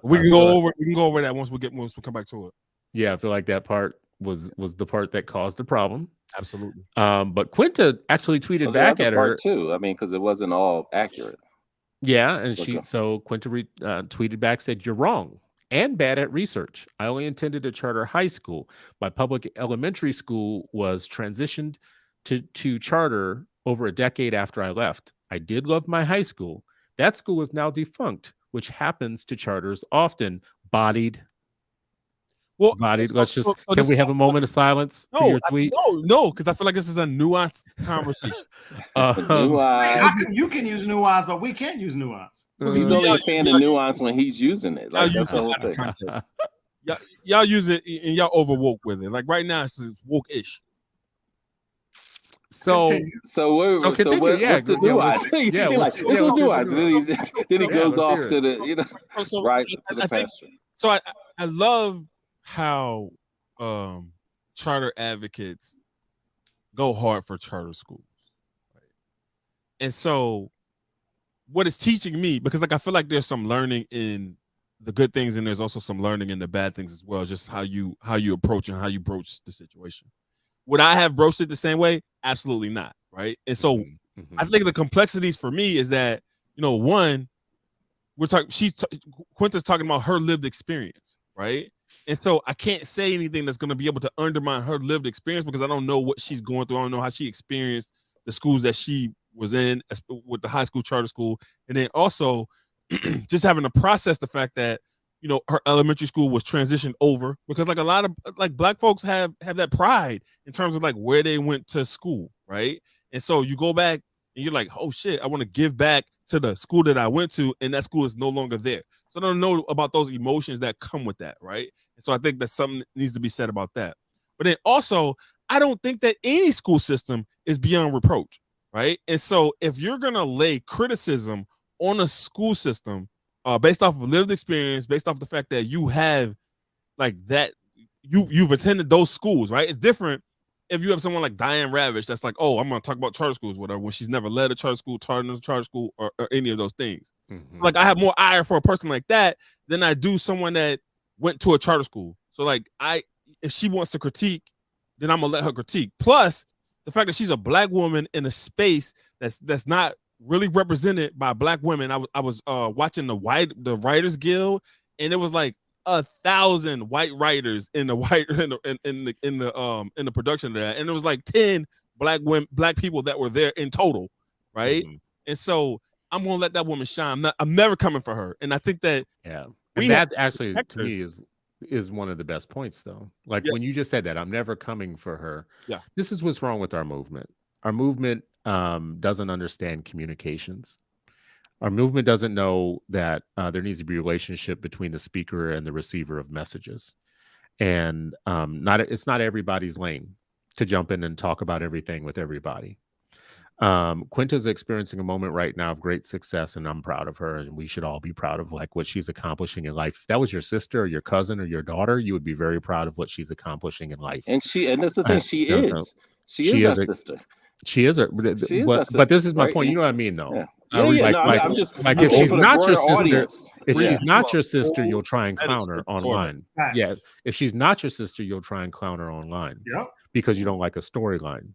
We can go over that once we come back to it. Yeah, I feel like that part was the part that caused the problem. Absolutely. But Quinta actually tweeted back at her too. I mean, because it wasn't all accurate. Yeah, and Quinta tweeted back, said, you're wrong and bad at research. I only attended a charter high school. My public elementary school was transitioned to charter over a decade after I left. I did love my high school. That school is now defunct, which happens to charters often. Bodied. Let's just. Can we have a moment of silence for your tweet? No, because I feel like this is a nuanced conversation. You can use nuance, but we can't use nuance. He's only a fan of nuance when he's using it. Like, that's the whole thing. Y'all use it and y'all over woke with it. Like right now, it's woke-ish. What's the nuance? What's the nuance? Then he goes off to the right to the pasture. So I love how charter advocates go hard for charter schools, right? And so what it's teaching me, because I feel like there's some learning in the good things and there's also some learning in the bad things as well, just how you approach and how you broach the situation. Would I have broached it the same way? Absolutely not, right? And so I think the complexities for me is that, one, Quinta's talking about her lived experience, right? And so I can't say anything that's going to be able to undermine her lived experience because I don't know what she's going through. I don't know how she experienced the schools that she was in with the high school charter school. And then also just having to process the fact that, you know, her elementary school was transitioned over, because like a lot of like black folks have that pride in terms of like where they went to school, right? And so you go back and you're like, oh shit, I want to give back to the school that I went to, and that school is no longer there. So I don't know about those emotions that come with that, right? And so I think that something needs to be said about that. But then also, I don't think that any school system is beyond reproach, right? And so if you're gonna lay criticism on a school system based off of lived experience, based off the fact that you have like that, you've attended those schools, right? It's different if you have someone like Diane Ravitch that's like, oh, I'm gonna talk about charter schools, whatever, when she's never led a charter school, taught in a charter school, or any of those things. Mhm. Like I have more ire for a person like that than I do someone that went to a charter school. So like if she wants to critique, then I'm gonna let her critique. Plus, the fact that she's a black woman in a space that's not really represented by black women. I was watching the Writers Guild, and it was like 1,000 white writers in the in the production of that, and it was like 10 black people that were there in total, right? Mhm. And so I'm gonna let that woman shine. I'm never coming for her, and I think that Yeah, we and have that actually protect to me is one of the best points, though. Like Yeah. when you just said that, I'm never coming for her. Yeah. This is what's wrong with our movement. Our movement doesn't understand communications. Our movement doesn't know that there needs to be a relationship between the speaker and the receiver of messages, and it's not everybody's lane to jump in and talk about everything with everybody. Quinta's experiencing a moment right now of great success, and I'm proud of her, and we should all be proud of like what she's accomplishing in life. If that was your sister or your cousin or your daughter, you would be very proud of what she's accomplishing in life. And that's the thing. She no, is. no. She She is our is a- sister. She is, She is our but sister, this is my right? point. You know what I mean, though. Yeah. I Yeah, read- no, like- I'm just like I'm if saying she's for the not your broader sister, audience. If Yeah. she's not your sister, you'll try and That is clown her the online. Facts. Yeah, if she's not your sister, you'll try and clown her online Yep. because you don't like a storyline.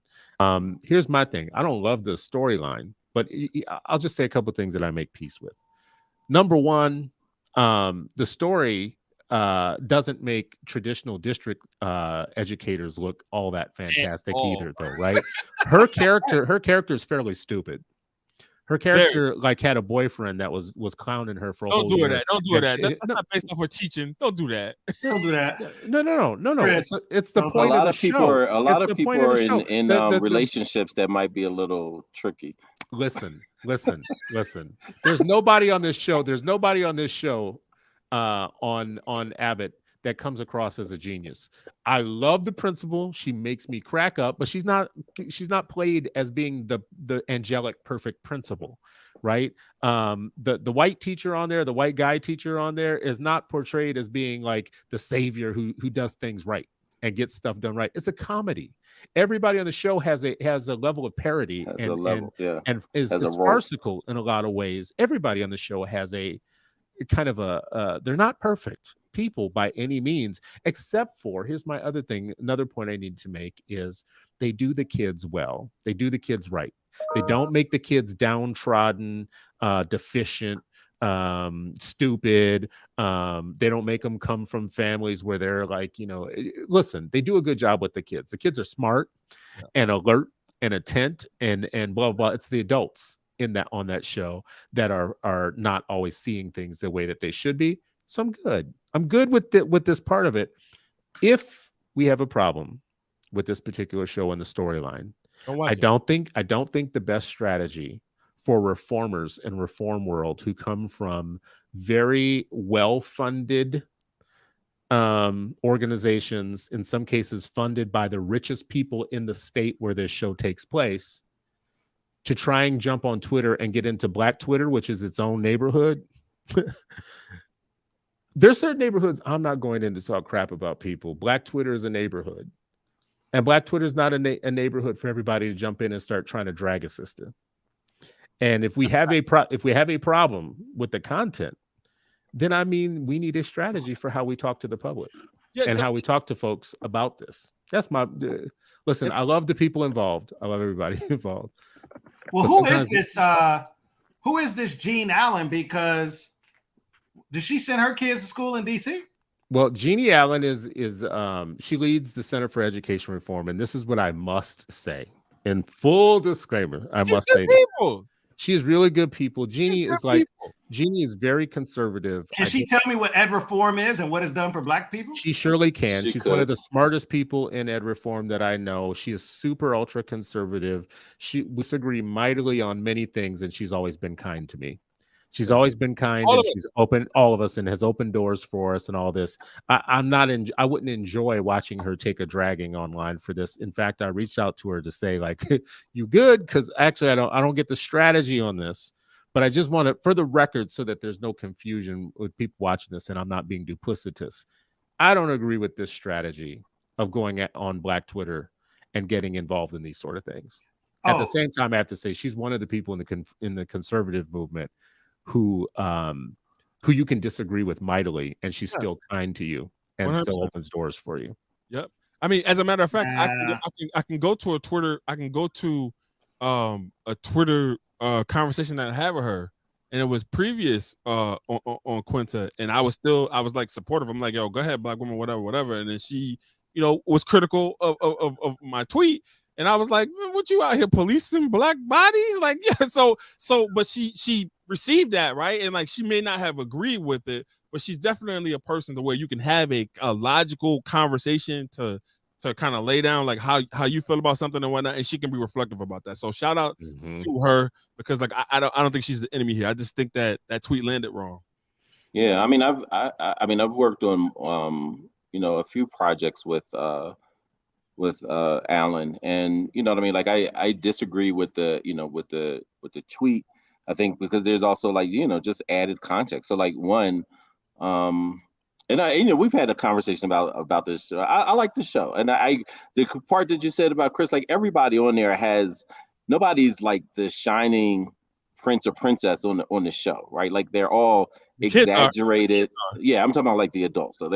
Here's my thing. I don't love the storyline, but I'll just say a couple of things that I make peace with. Number one, the story doesn't make traditional district educators look all that fantastic all. either, though, right? Her character is fairly stupid. Her character like had a boyfriend that was clowning her for a Don't whole do year. that. Don't do And that. she- That's no, not based off her teaching. Don't do that. Don't do that. no. Chris, It's the a point A lot of of the people show. are a lot It's of the point people of are the show. in The- relationships that might be a little tricky. Listen. There's nobody on this show. On Abbott that comes across as a genius. I love the principal. She makes me crack up, but she's not played as being the angelic perfect principal, right? The white teacher on there, the white guy teacher on there is not portrayed as being like the savior who does things right and gets stuff done right. It's a comedy. Everybody on the show has a level of parody Has a level, yeah. and is Has a it's role. farcical in a lot of ways. Everybody on the show has a kind of they're not perfect people by any means, except for, here's my other thing, another point I need to make is they do the kids well. They do the kids right. They don't make the kids downtrodden, deficient, stupid. They don't make them come from families where they're like, listen, they do a good job with the kids. The kids are smart and alert and attent and blah, blah. It's the adults on that show that are not always seeing things the way that they should be. So I'm good with this part of it. If we have a problem with this particular show and the storyline, I don't think the best strategy for reformers in reform world who come from very well-funded organizations, in some cases funded by the richest people in the state where this show takes place, to try and jump on Twitter and get into Black Twitter, which is its own neighborhood. There's certain neighborhoods I'm not going in to talk crap about people. Black Twitter is a neighborhood. And Black Twitter is not a neighborhood for everybody to jump in and start trying to drag a sister. And if we have a problem with the content, then I mean we need a strategy for how we talk to the public and how we talk to folks about this. That's my listen. I love the people involved. I love everybody involved. Well, But who is this Jean Allen? Because does she send her kids to school in DC? Well, Jeannie Allen is she leads the Center for Education Reform, and this is what I must say in full disclaimer. I must say this. She is really good people. Jeannie Jeannie is very conservative. Can she tell me what ed reform is and what it's done for Black people? She surely can. She She's could. one of the smartest people in ed reform that I know. She is super ultra conservative. We disagree mightily on many things, and she's always been kind to me. She's always been kind, All and of us. she's open all of us and has opened doors for us and all this. I wouldn't enjoy watching her take a dragging online for this. In fact, I reached out to her to say, like, you good? Because actually I don't get the strategy on this. But I just want to, for the record, so that there's no confusion with people watching this and I'm not being duplicitous. I don't agree with this strategy of going on Black Twitter and getting involved in these sort of things. At the same time, I have to say she's one of the people in the conservative movement who you can disagree with mightily, and she's still kind to you and 100%. still opens doors for you. Yep. I mean, as a matter of fact, I can go to a Twitter. I can go to a Twitter conversation that I had with her, and it was previous on Quinta, and I was like supportive. I'm like, yo, go ahead, Black woman, whatever. And then she, was critical of my tweet, and I was like, what you out here policing Black bodies? Like, yeah. So, but she received that, right, and like she may not have agreed with it, but she's definitely a person to where you can have a logical conversation to kind of lay down like how you feel about something and whatnot, and she can be reflective about that. So shout out to her, because like I don't think she's the enemy here. I just think that tweet landed wrong. Yeah, I mean I've worked on a few projects with Alan, and you know what I mean. Like I disagree with the with the tweet. I think because there's also like just added context. So like one. And we've had a conversation about this show. I like the show, and the part that you said about Chris, like everybody on there nobody's like the shining prince or princess on the show, right? Like they're all exaggerated. Yeah, I'm talking about like the adults. So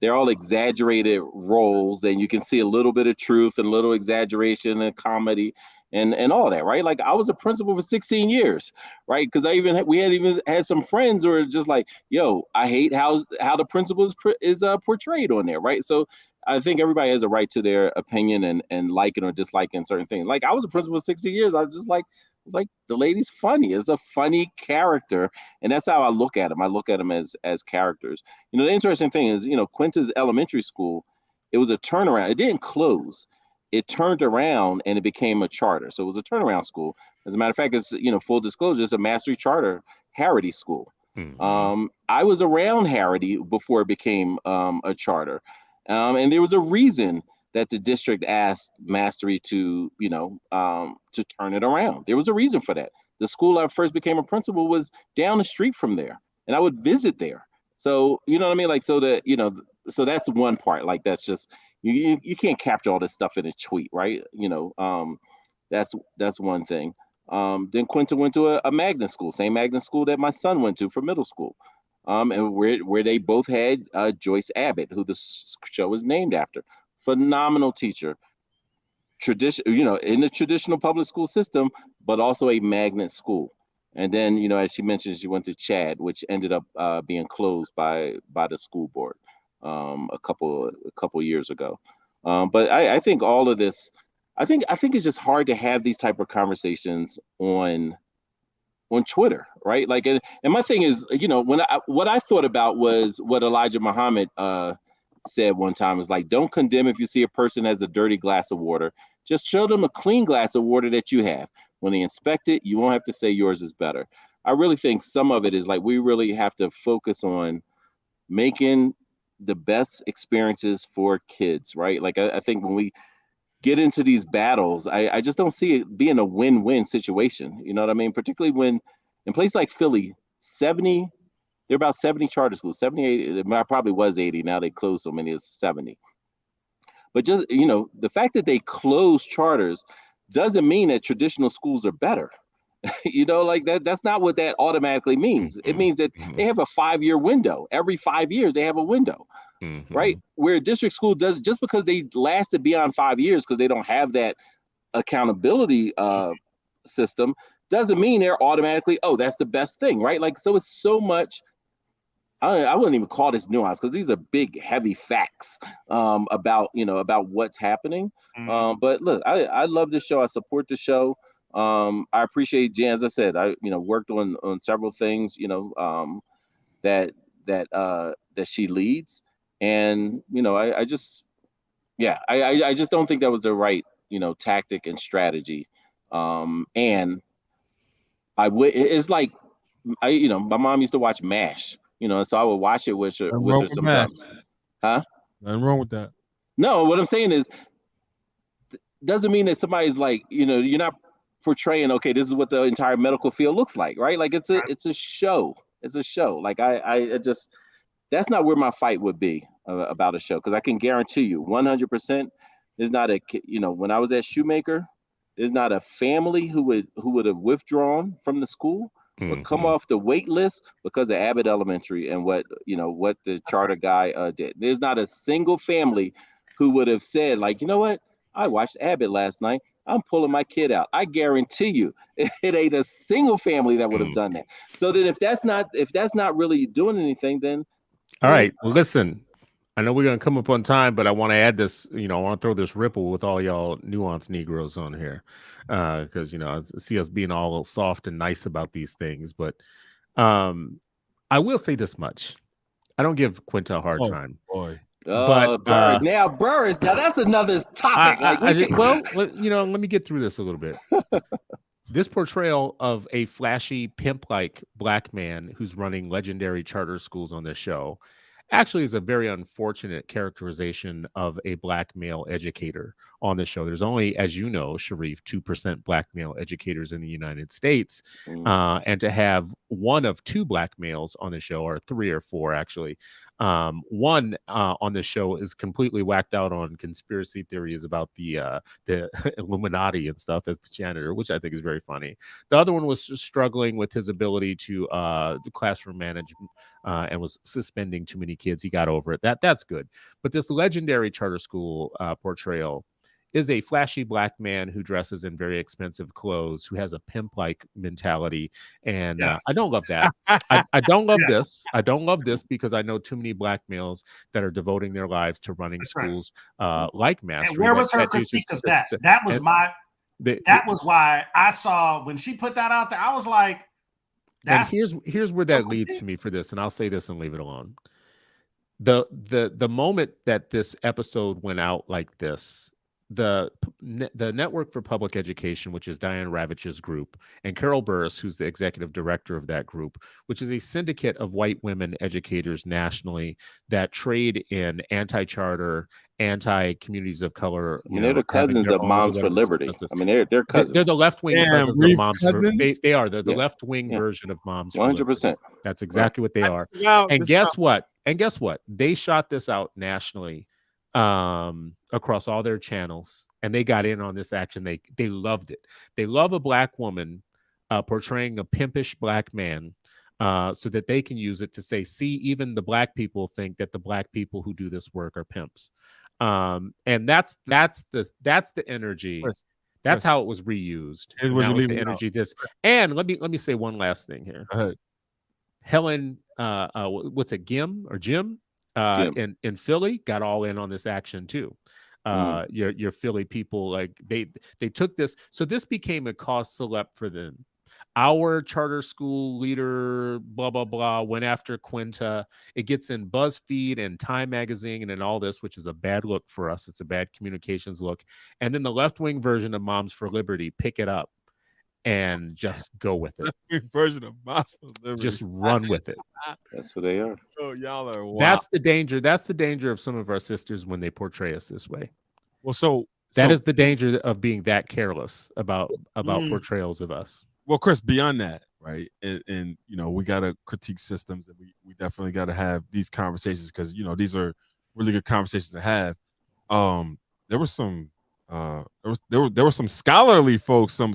they're all exaggerated roles, and you can see a little bit of truth and a little exaggeration and comedy. And all that, right? Like I was a principal for 16 years, right? Because we had some friends who were just like, "Yo, I hate how the principal is portrayed on there," right? So I think everybody has a right to their opinion and liking or disliking certain things. Like I was a principal for 16 years. I was just like the lady's funny. It's a funny character, and that's how I look at them. I look at them as characters. The interesting thing is, Quinta's elementary school, it was a turnaround. It didn't close. It turned around and it became a charter. So it was a turnaround school. As a matter of fact, it's, full disclosure, it's a mastery charter Harrity school. Mm-hmm. I was around Harrity before it became a charter. And there was a reason that the district asked Mastery to turn it around. There was a reason for that. The school I first became a principal was down the street from there, and I would visit there. So, you know what I mean? Like, so that's one part. Like, that's just, you can't capture all this stuff in a tweet, right? That's one thing. Then Quinta went to a magnet school, same magnet school that my son went to for middle school, and where they both had Joyce Abbott, who the show is named after. Phenomenal teacher, in the traditional public school system, but also a magnet school. And then, as she mentioned, she went to Chad, which ended up being closed by the school board a couple years ago. But I think all of this, I think it's just hard to have these type of conversations on Twitter, right? Like, and my thing is, what I thought about was what Elijah Muhammad said one time, is like, don't condemn if you see a person has a dirty glass of water. Just show them a clean glass of water that you have. When they inspect it, you won't have to say yours is better. I really think some of it is like, we really have to focus on making the best experiences for kids, right? Like, I think when we get into these battles, I just don't see it being a win-win situation. You know what I mean? Particularly when in places like Philly, there are about 70 charter schools, 78, it probably was 80. Now they closed so many, it's 70. But just, the fact that they close charters doesn't mean that traditional schools are better. Like that's not what that automatically means. It means that they have a 5-year window. Every 5 years, they have a window, right? Where a district school does, just because they lasted beyond 5 years, because they don't have that accountability system, doesn't mean they're automatically, oh, that's the best thing, right? Like, so it's so much. I wouldn't even call this nuance, because these are big, heavy facts about what's happening. But look, I love this show. I support the show. I appreciate Jen. As I said, I worked on several things, that she leads, and I just I just don't think that was the right tactic and strategy. And it's like my mom used to watch MASH, and so I would watch it with her sometimes. Huh? Nothing wrong with that. No, what I'm saying is, doesn't mean that somebody's like, you're not portraying, okay, this is what the entire medical field looks like, right? Like it's a show. It's a show. Like I just, that's not where my fight would be about a show, because I can guarantee you 100% there's not when I was at Shoemaker, there's not a family who would have withdrawn from the school or come off the wait list because of Abbott Elementary and what the charter guy did. There's not a single family who would have said, like, you know what, I watched Abbott last night, I'm pulling my kid out. I guarantee you it ain't a single family that would have done that. So then if that's not really doing anything, then all right. Well, listen, I know we're going to come up on time, but I want to add this, I want to throw this ripple with all y'all nuanced Negroes on here. Because, I see us being all soft and nice about these things. But I will say this much. I don't give Quinta a hard time. Boy. But Burris, now that's another topic. Let me get through this a little bit. This portrayal of a flashy pimp-like black man who's running legendary charter schools on this show actually is a very unfortunate characterization of a black male educator on the show. There's only, as you know, Sharif, 2% black male educators in the United States. And to have one of two black males on the show, or three or four actually, one on the show is completely whacked out on conspiracy theories about the Illuminati and stuff as the janitor, which I think is very funny. The other one was just struggling with his ability to classroom manage and was suspending too many kids. He got over it. That's good. But this legendary charter school portrayal is a flashy black man who dresses in very expensive clothes, who has a pimp-like mentality. And I don't love that. I don't love this. I don't love this because I know too many black males that are devoting their lives to running schools like Mastery. And where was her critique of that? That was why I saw when she put that out there, I was like, and here's where that leads to me for this, and I'll say this and leave it alone. The moment that this episode went out like this, the Network for Public Education, which is Diane Ravitch's group, and Carol Burris, who's the executive director of that group, which is a syndicate of white women educators nationally that trade in anti-charter, anti-communities of color. They're the cousins of Moms for Liberty. I mean, they're cousins. They're the left-wing cousins of Moms for Liberty. They are. They're the left-wing version of Moms for Liberty. 100%. That's exactly what they are. And guess what? They shot this out nationally across all their channels, and they got in on this action. They loved it. They love a black woman portraying a pimpish black man so that they can use it to say, see, even the black people think that the black people who do this work are pimps. And that's the energy. That's how it was reused. The energy. And let me say one last thing here. Helen, what's it, Jim? In Philly got all in on this action too. Your Philly people, like they took this, so this became a cause célèbre for them. Our charter school leader, blah blah blah, went after Quinta. It gets in BuzzFeed and Time Magazine and all this, which is a bad look for us. It's a bad communications look. And then the left-wing version of Moms for Liberty pick it up and just go with it. Version of Moms for Liberty. Just run with it. That's who they are. Oh, y'all are wild. That's the danger. That's the danger of some of our sisters when they portray us this way. Well, that is the danger of being that careless about portrayals of us. Well, Chris, beyond that, right? And we gotta critique systems, and we definitely gotta have these conversations because these are really good conversations to have. There were some there were some scholarly folks, some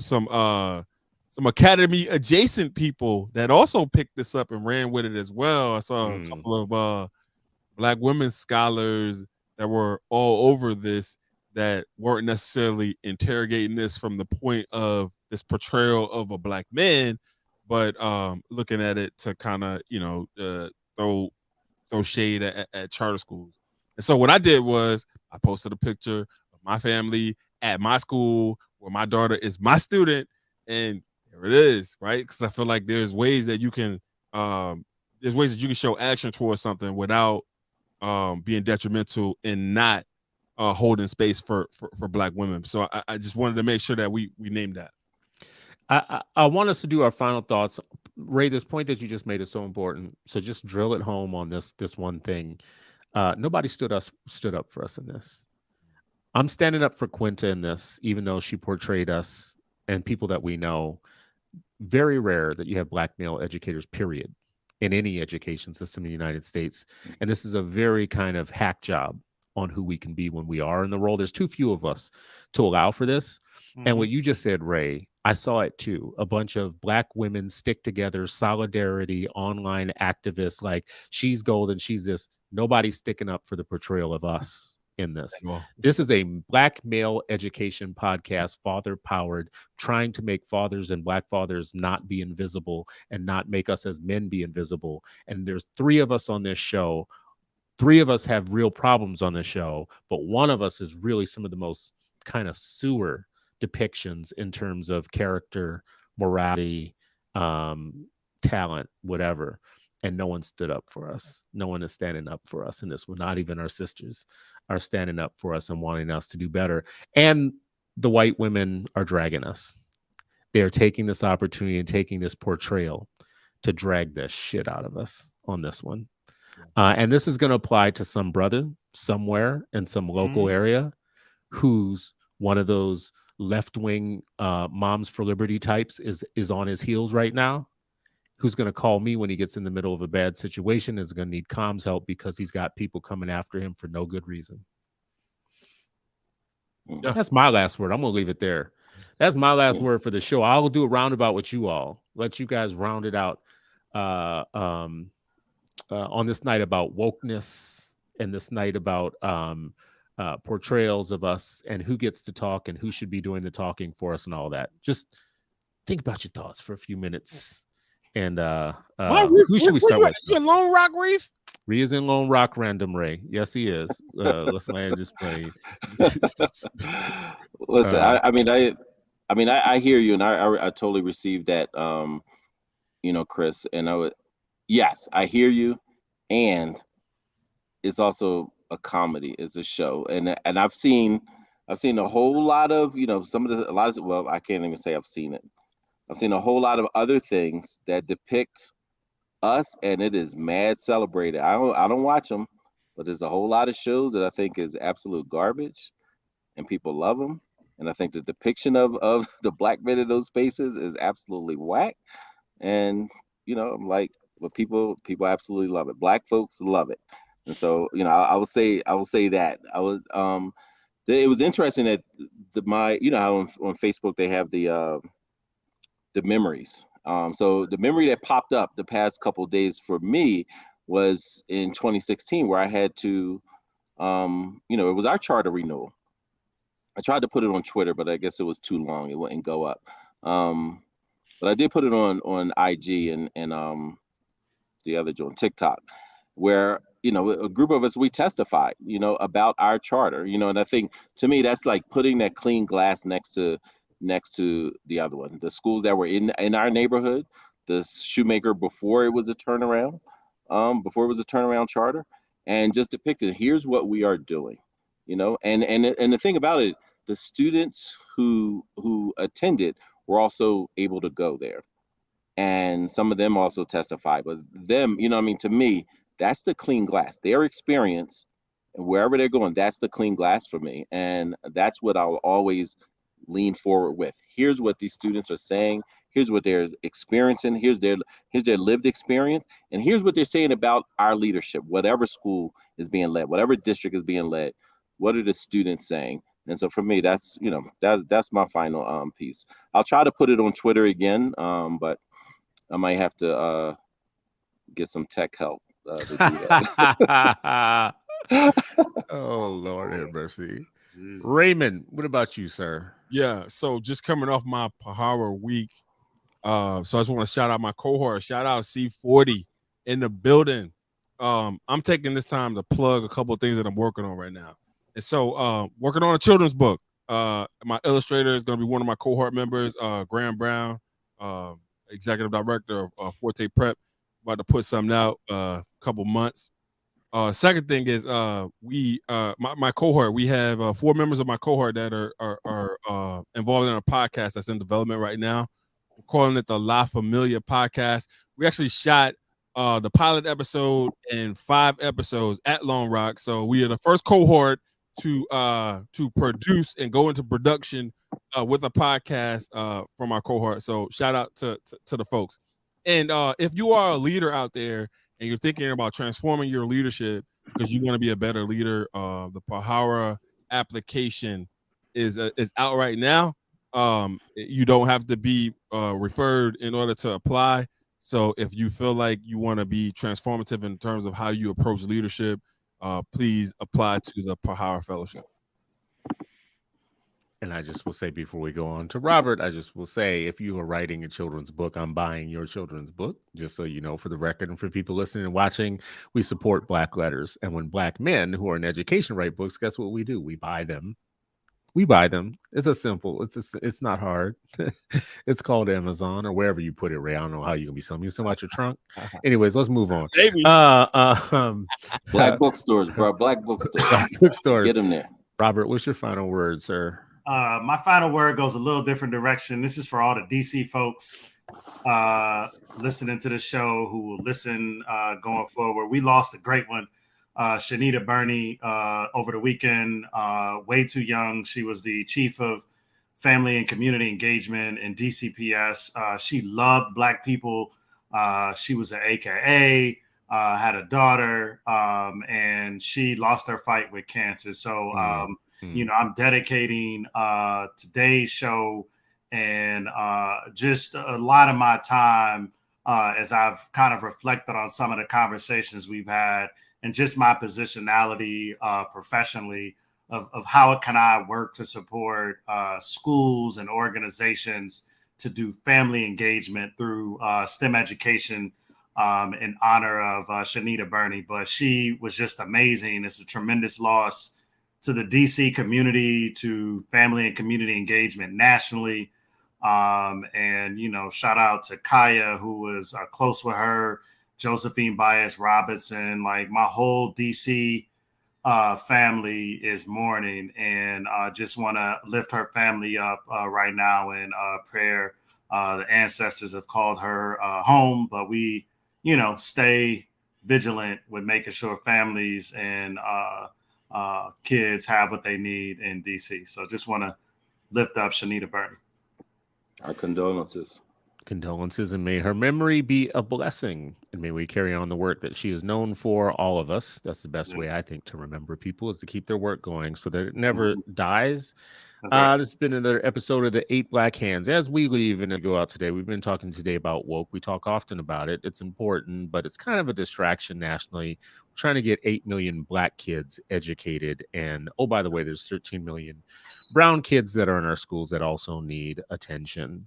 academy adjacent people that also picked this up and ran with it as well. I saw a couple of black women scholars that were all over this that weren't necessarily interrogating this from the point of this portrayal of a black man, but looking at it to kind of throw shade at charter schools. And so what I did was I posted a picture of my family at my school where my daughter is my student, And there it is, right? Because I feel like there's ways that you can show action towards something without being detrimental and not holding space for Black women. So I just wanted to make sure that we named that. I want us to do our final thoughts. Ray, this point that you just made is so important. So just drill it home on this one thing. Nobody stood up for us in this. I'm standing up for Quinta in this, even though she portrayed us and people that we know. Very rare that you have Black male educators, period, in any education system in the United States. And this is a very kind of hack job on who we can be when we are in the role. There's too few of us to allow for this. Mm-hmm. And what you just said, Ray, I saw it too. A bunch of Black women stick together, solidarity, online activists, like she's golden, she's this. Nobody's sticking up for the portrayal of us in this. Wow. This is a Black male education podcast, father powered, trying to make fathers and Black fathers not be invisible and not make us as men be invisible. And there's 3 of us on this show. 3 of us have real problems on the show, but one of us is really some of the most kind of sewer depictions in terms of character, morality, talent, whatever. And no one stood up for us. No one is standing up for us in this one. Not even our sisters are standing up for us and wanting us to do better. And the white women are dragging us. They're taking this opportunity and taking this portrayal to drag the shit out of us on this one. And this is going to apply to some brother somewhere in some local area who's one of those left-wing Moms for Liberty types is on his heels right now, who's going to call me when he gets in the middle of a bad situation, is going to need comms help because he's got people coming after him for no good reason. Yeah. That's my last word. I'm going to leave it there. That's my last word for the show. I'll do a roundabout with you all. Let you guys round it out on this night about wokeness and this night about portrayals of us and who gets to talk and who should be doing the talking for us and all that. Just think about your thoughts for a few minutes. And who should we start with? You in Lone Rock, Reef? Ree is in Lone Rock, Random Ray. Yes, he is. Let's land this plane. Listen, I hear you, and I totally received that, Chris. And yes, I hear you, and it's also a comedy, it's a show, and I've seen a whole lot of well, I can't even say I've seen it. I've seen a whole lot of other things that depict us, and it is mad celebrated. I don't watch them, but there's a whole lot of shows that I think is absolute garbage, and people love them. And I think the depiction of the Black men in those spaces is absolutely whack. And I'm like, but people absolutely love it. Black folks love it. And so, I will say that it was interesting that how on Facebook they have the memories. So the memory that popped up the past couple of days for me was in 2016, where I had to, it was our charter renewal. I tried to put it on Twitter, but I guess it was too long. It wouldn't go up. But I did put it on IG and the other on TikTok, where a group of us, we testified, about our charter, and I think to me that's like putting that clean glass next to the other one. The schools that were in our neighborhood, the Shoemaker before it was a turnaround charter, and just depicted, here's what we are doing, and the thing about it, the students who attended were also able to go there, and some of them also testified. But them, to me, that's the clean glass. Their experience, and wherever they're going, that's the clean glass for me, and that's what I'll always lean forward with. Here's what these students are saying. Here's what they're experiencing. Here's their lived experience, and here's what they're saying about our leadership. Whatever school is being led, whatever district is being led, what are the students saying? And so for me, that's my final piece. I'll try to put it on Twitter again, but I might have to get some tech help to do that. Oh, Lord have mercy. Raymond, what about you, sir? Yeah, so just coming off my Pahara week, so I just want to shout out my cohort. Shout out C40 in the building. I'm taking this time to plug a couple of things that I'm working on right now. And so working on a children's book. My illustrator is going to be one of my cohort members, Graham Brown, executive director of Forte Prep. About to put something out a couple months. Second thing is my cohort. We have 4 members of my cohort that are involved in a podcast that's in development right now. We're calling it the La Familia podcast. We actually shot the pilot episode and 5 episodes at Lone Rock. So we are the first cohort to produce and go into production with a podcast from our cohort. So shout out to the folks. And if you are a leader out there and you're thinking about transforming your leadership because you want to be a better leader, the Pahara application is out right now. You don't have to be referred in order to apply. So if you feel like you want to be transformative in terms of how you approach leadership, please apply to the Pahara Fellowship. And I just will say before we go on to Robert, I just will say if you are writing a children's book, I'm buying your children's book, just so you know, for the record, and for people listening and watching, we support Black letters. And when Black men who are in education write books, guess what we do? We buy them. We buy them. It's it's not hard. It's called Amazon or wherever you put it, Ray. I don't know how you're gonna be selling. You sell out your trunk. Anyways, let's move on. Maybe. Black bookstores, bro. Black bookstores. Black bookstores. Get them there. Robert, what's your final word, sir? My final word goes a little different direction. This is for all the DC folks listening to the show who will listen going forward. We lost a great one, Shanita Burney, over the weekend. Way too young. She was the chief of family and community engagement in DCPS. She loved Black people. She was an AKA, had a daughter, and she lost her fight with cancer. So, I'm dedicating today's show and just a lot of my time as I've kind of reflected on some of the conversations we've had and just my positionality professionally of how can I work to support schools and organizations to do family engagement through STEM education in honor of Shanita Burney. But she was just amazing. It's a tremendous loss to the DC community, to family and community engagement nationally. And, shout out to Kaya, who was close with her, Josephine Baez Robinson, like my whole DC family is mourning, and just want to lift her family up right now in prayer. The ancestors have called her home, but we, stay vigilant with making sure families and kids have what they need in DC. So just want to lift up Shanita Burney. Our condolences. Condolences, and may her memory be a blessing, and may we carry on the work that she is known for, all of us. That's the best way, I think, to remember people, is to keep their work going so that it never dies. Right. This has been another episode of the 8 Black Hands. As we leave and go out today, we've been talking today about woke. We talk often about it. It's important, but it's kind of a distraction nationally. We're trying to get 8 million Black kids educated. And, oh, by the way, there's 13 million brown kids that are in our schools that also need attention.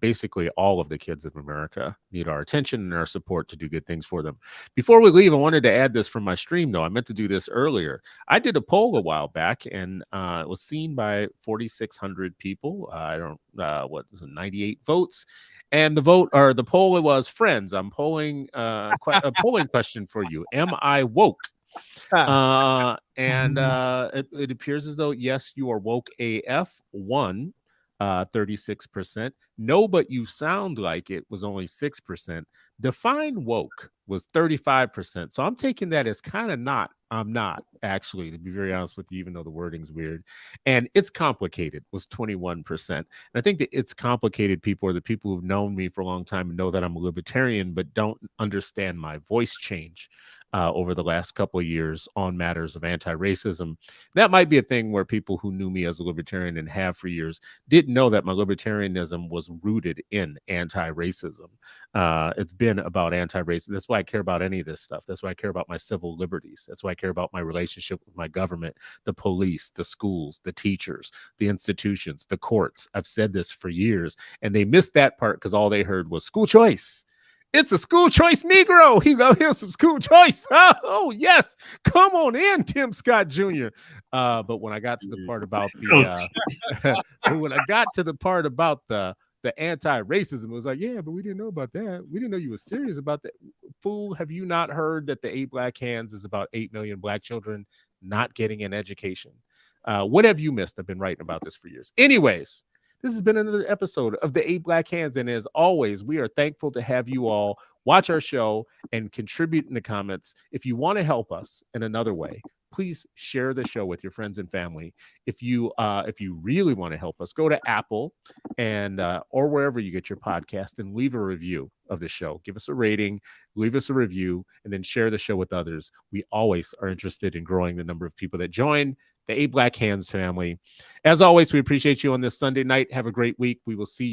Basically, all of the kids of America need our attention and our support to do good things for them. Before we leave, I wanted to add this from my stream, though. I meant to do this earlier. I did a poll a while back, and it was seen by 4,600 people. 98 votes. And the poll was, friends, I'm polling a polling question for you. Am I woke? It appears as though, yes, you are woke AF, 36%. No, but you sound like it was only 6%. Define woke was 35%. So I'm taking that as kind of not. I'm not, actually, to be very honest with you, even though the wording's weird. And it's complicated was 21%. And I think that it's complicated people are the people who've known me for a long time and know that I'm a libertarian, but don't understand my voice change over the last couple of years on matters of anti-racism. That might be a thing where people who knew me as a libertarian and have for years didn't know that my libertarianism was rooted in anti-racism. It's been about anti-racism. That's why I care about any of this stuff. That's why I care about my civil liberties. That's why I care about my relationship with my government, the police, the schools, the teachers, the institutions, the courts. I've said this for years, and they missed that part because all they heard was school choice. It's a school choice Negro. He love him some school choice. Oh, yes. Come on in, Tim Scott Jr. But when I got to the part about when I got to the part about the anti-racism, it was like, yeah, but we didn't know about that. We didn't know you were serious about that. Fool, have you not heard that the 8 Black Hands is about 8 million Black children not getting an education? What have you missed? I've been writing about this for years. Anyways, this has been another episode of the 8 Black Hands. And as always, we are thankful to have you all watch our show and contribute in the comments. If you want to help us in another way, please share the show with your friends and family. If you really want to help us, go to Apple and or wherever you get your podcast and leave a review of the show. Give us a rating, leave us a review, and then share the show with others. We always are interested in growing the number of people that join the 8 Black Hands family. As always, we appreciate you on this Sunday night. Have a great week. We will see you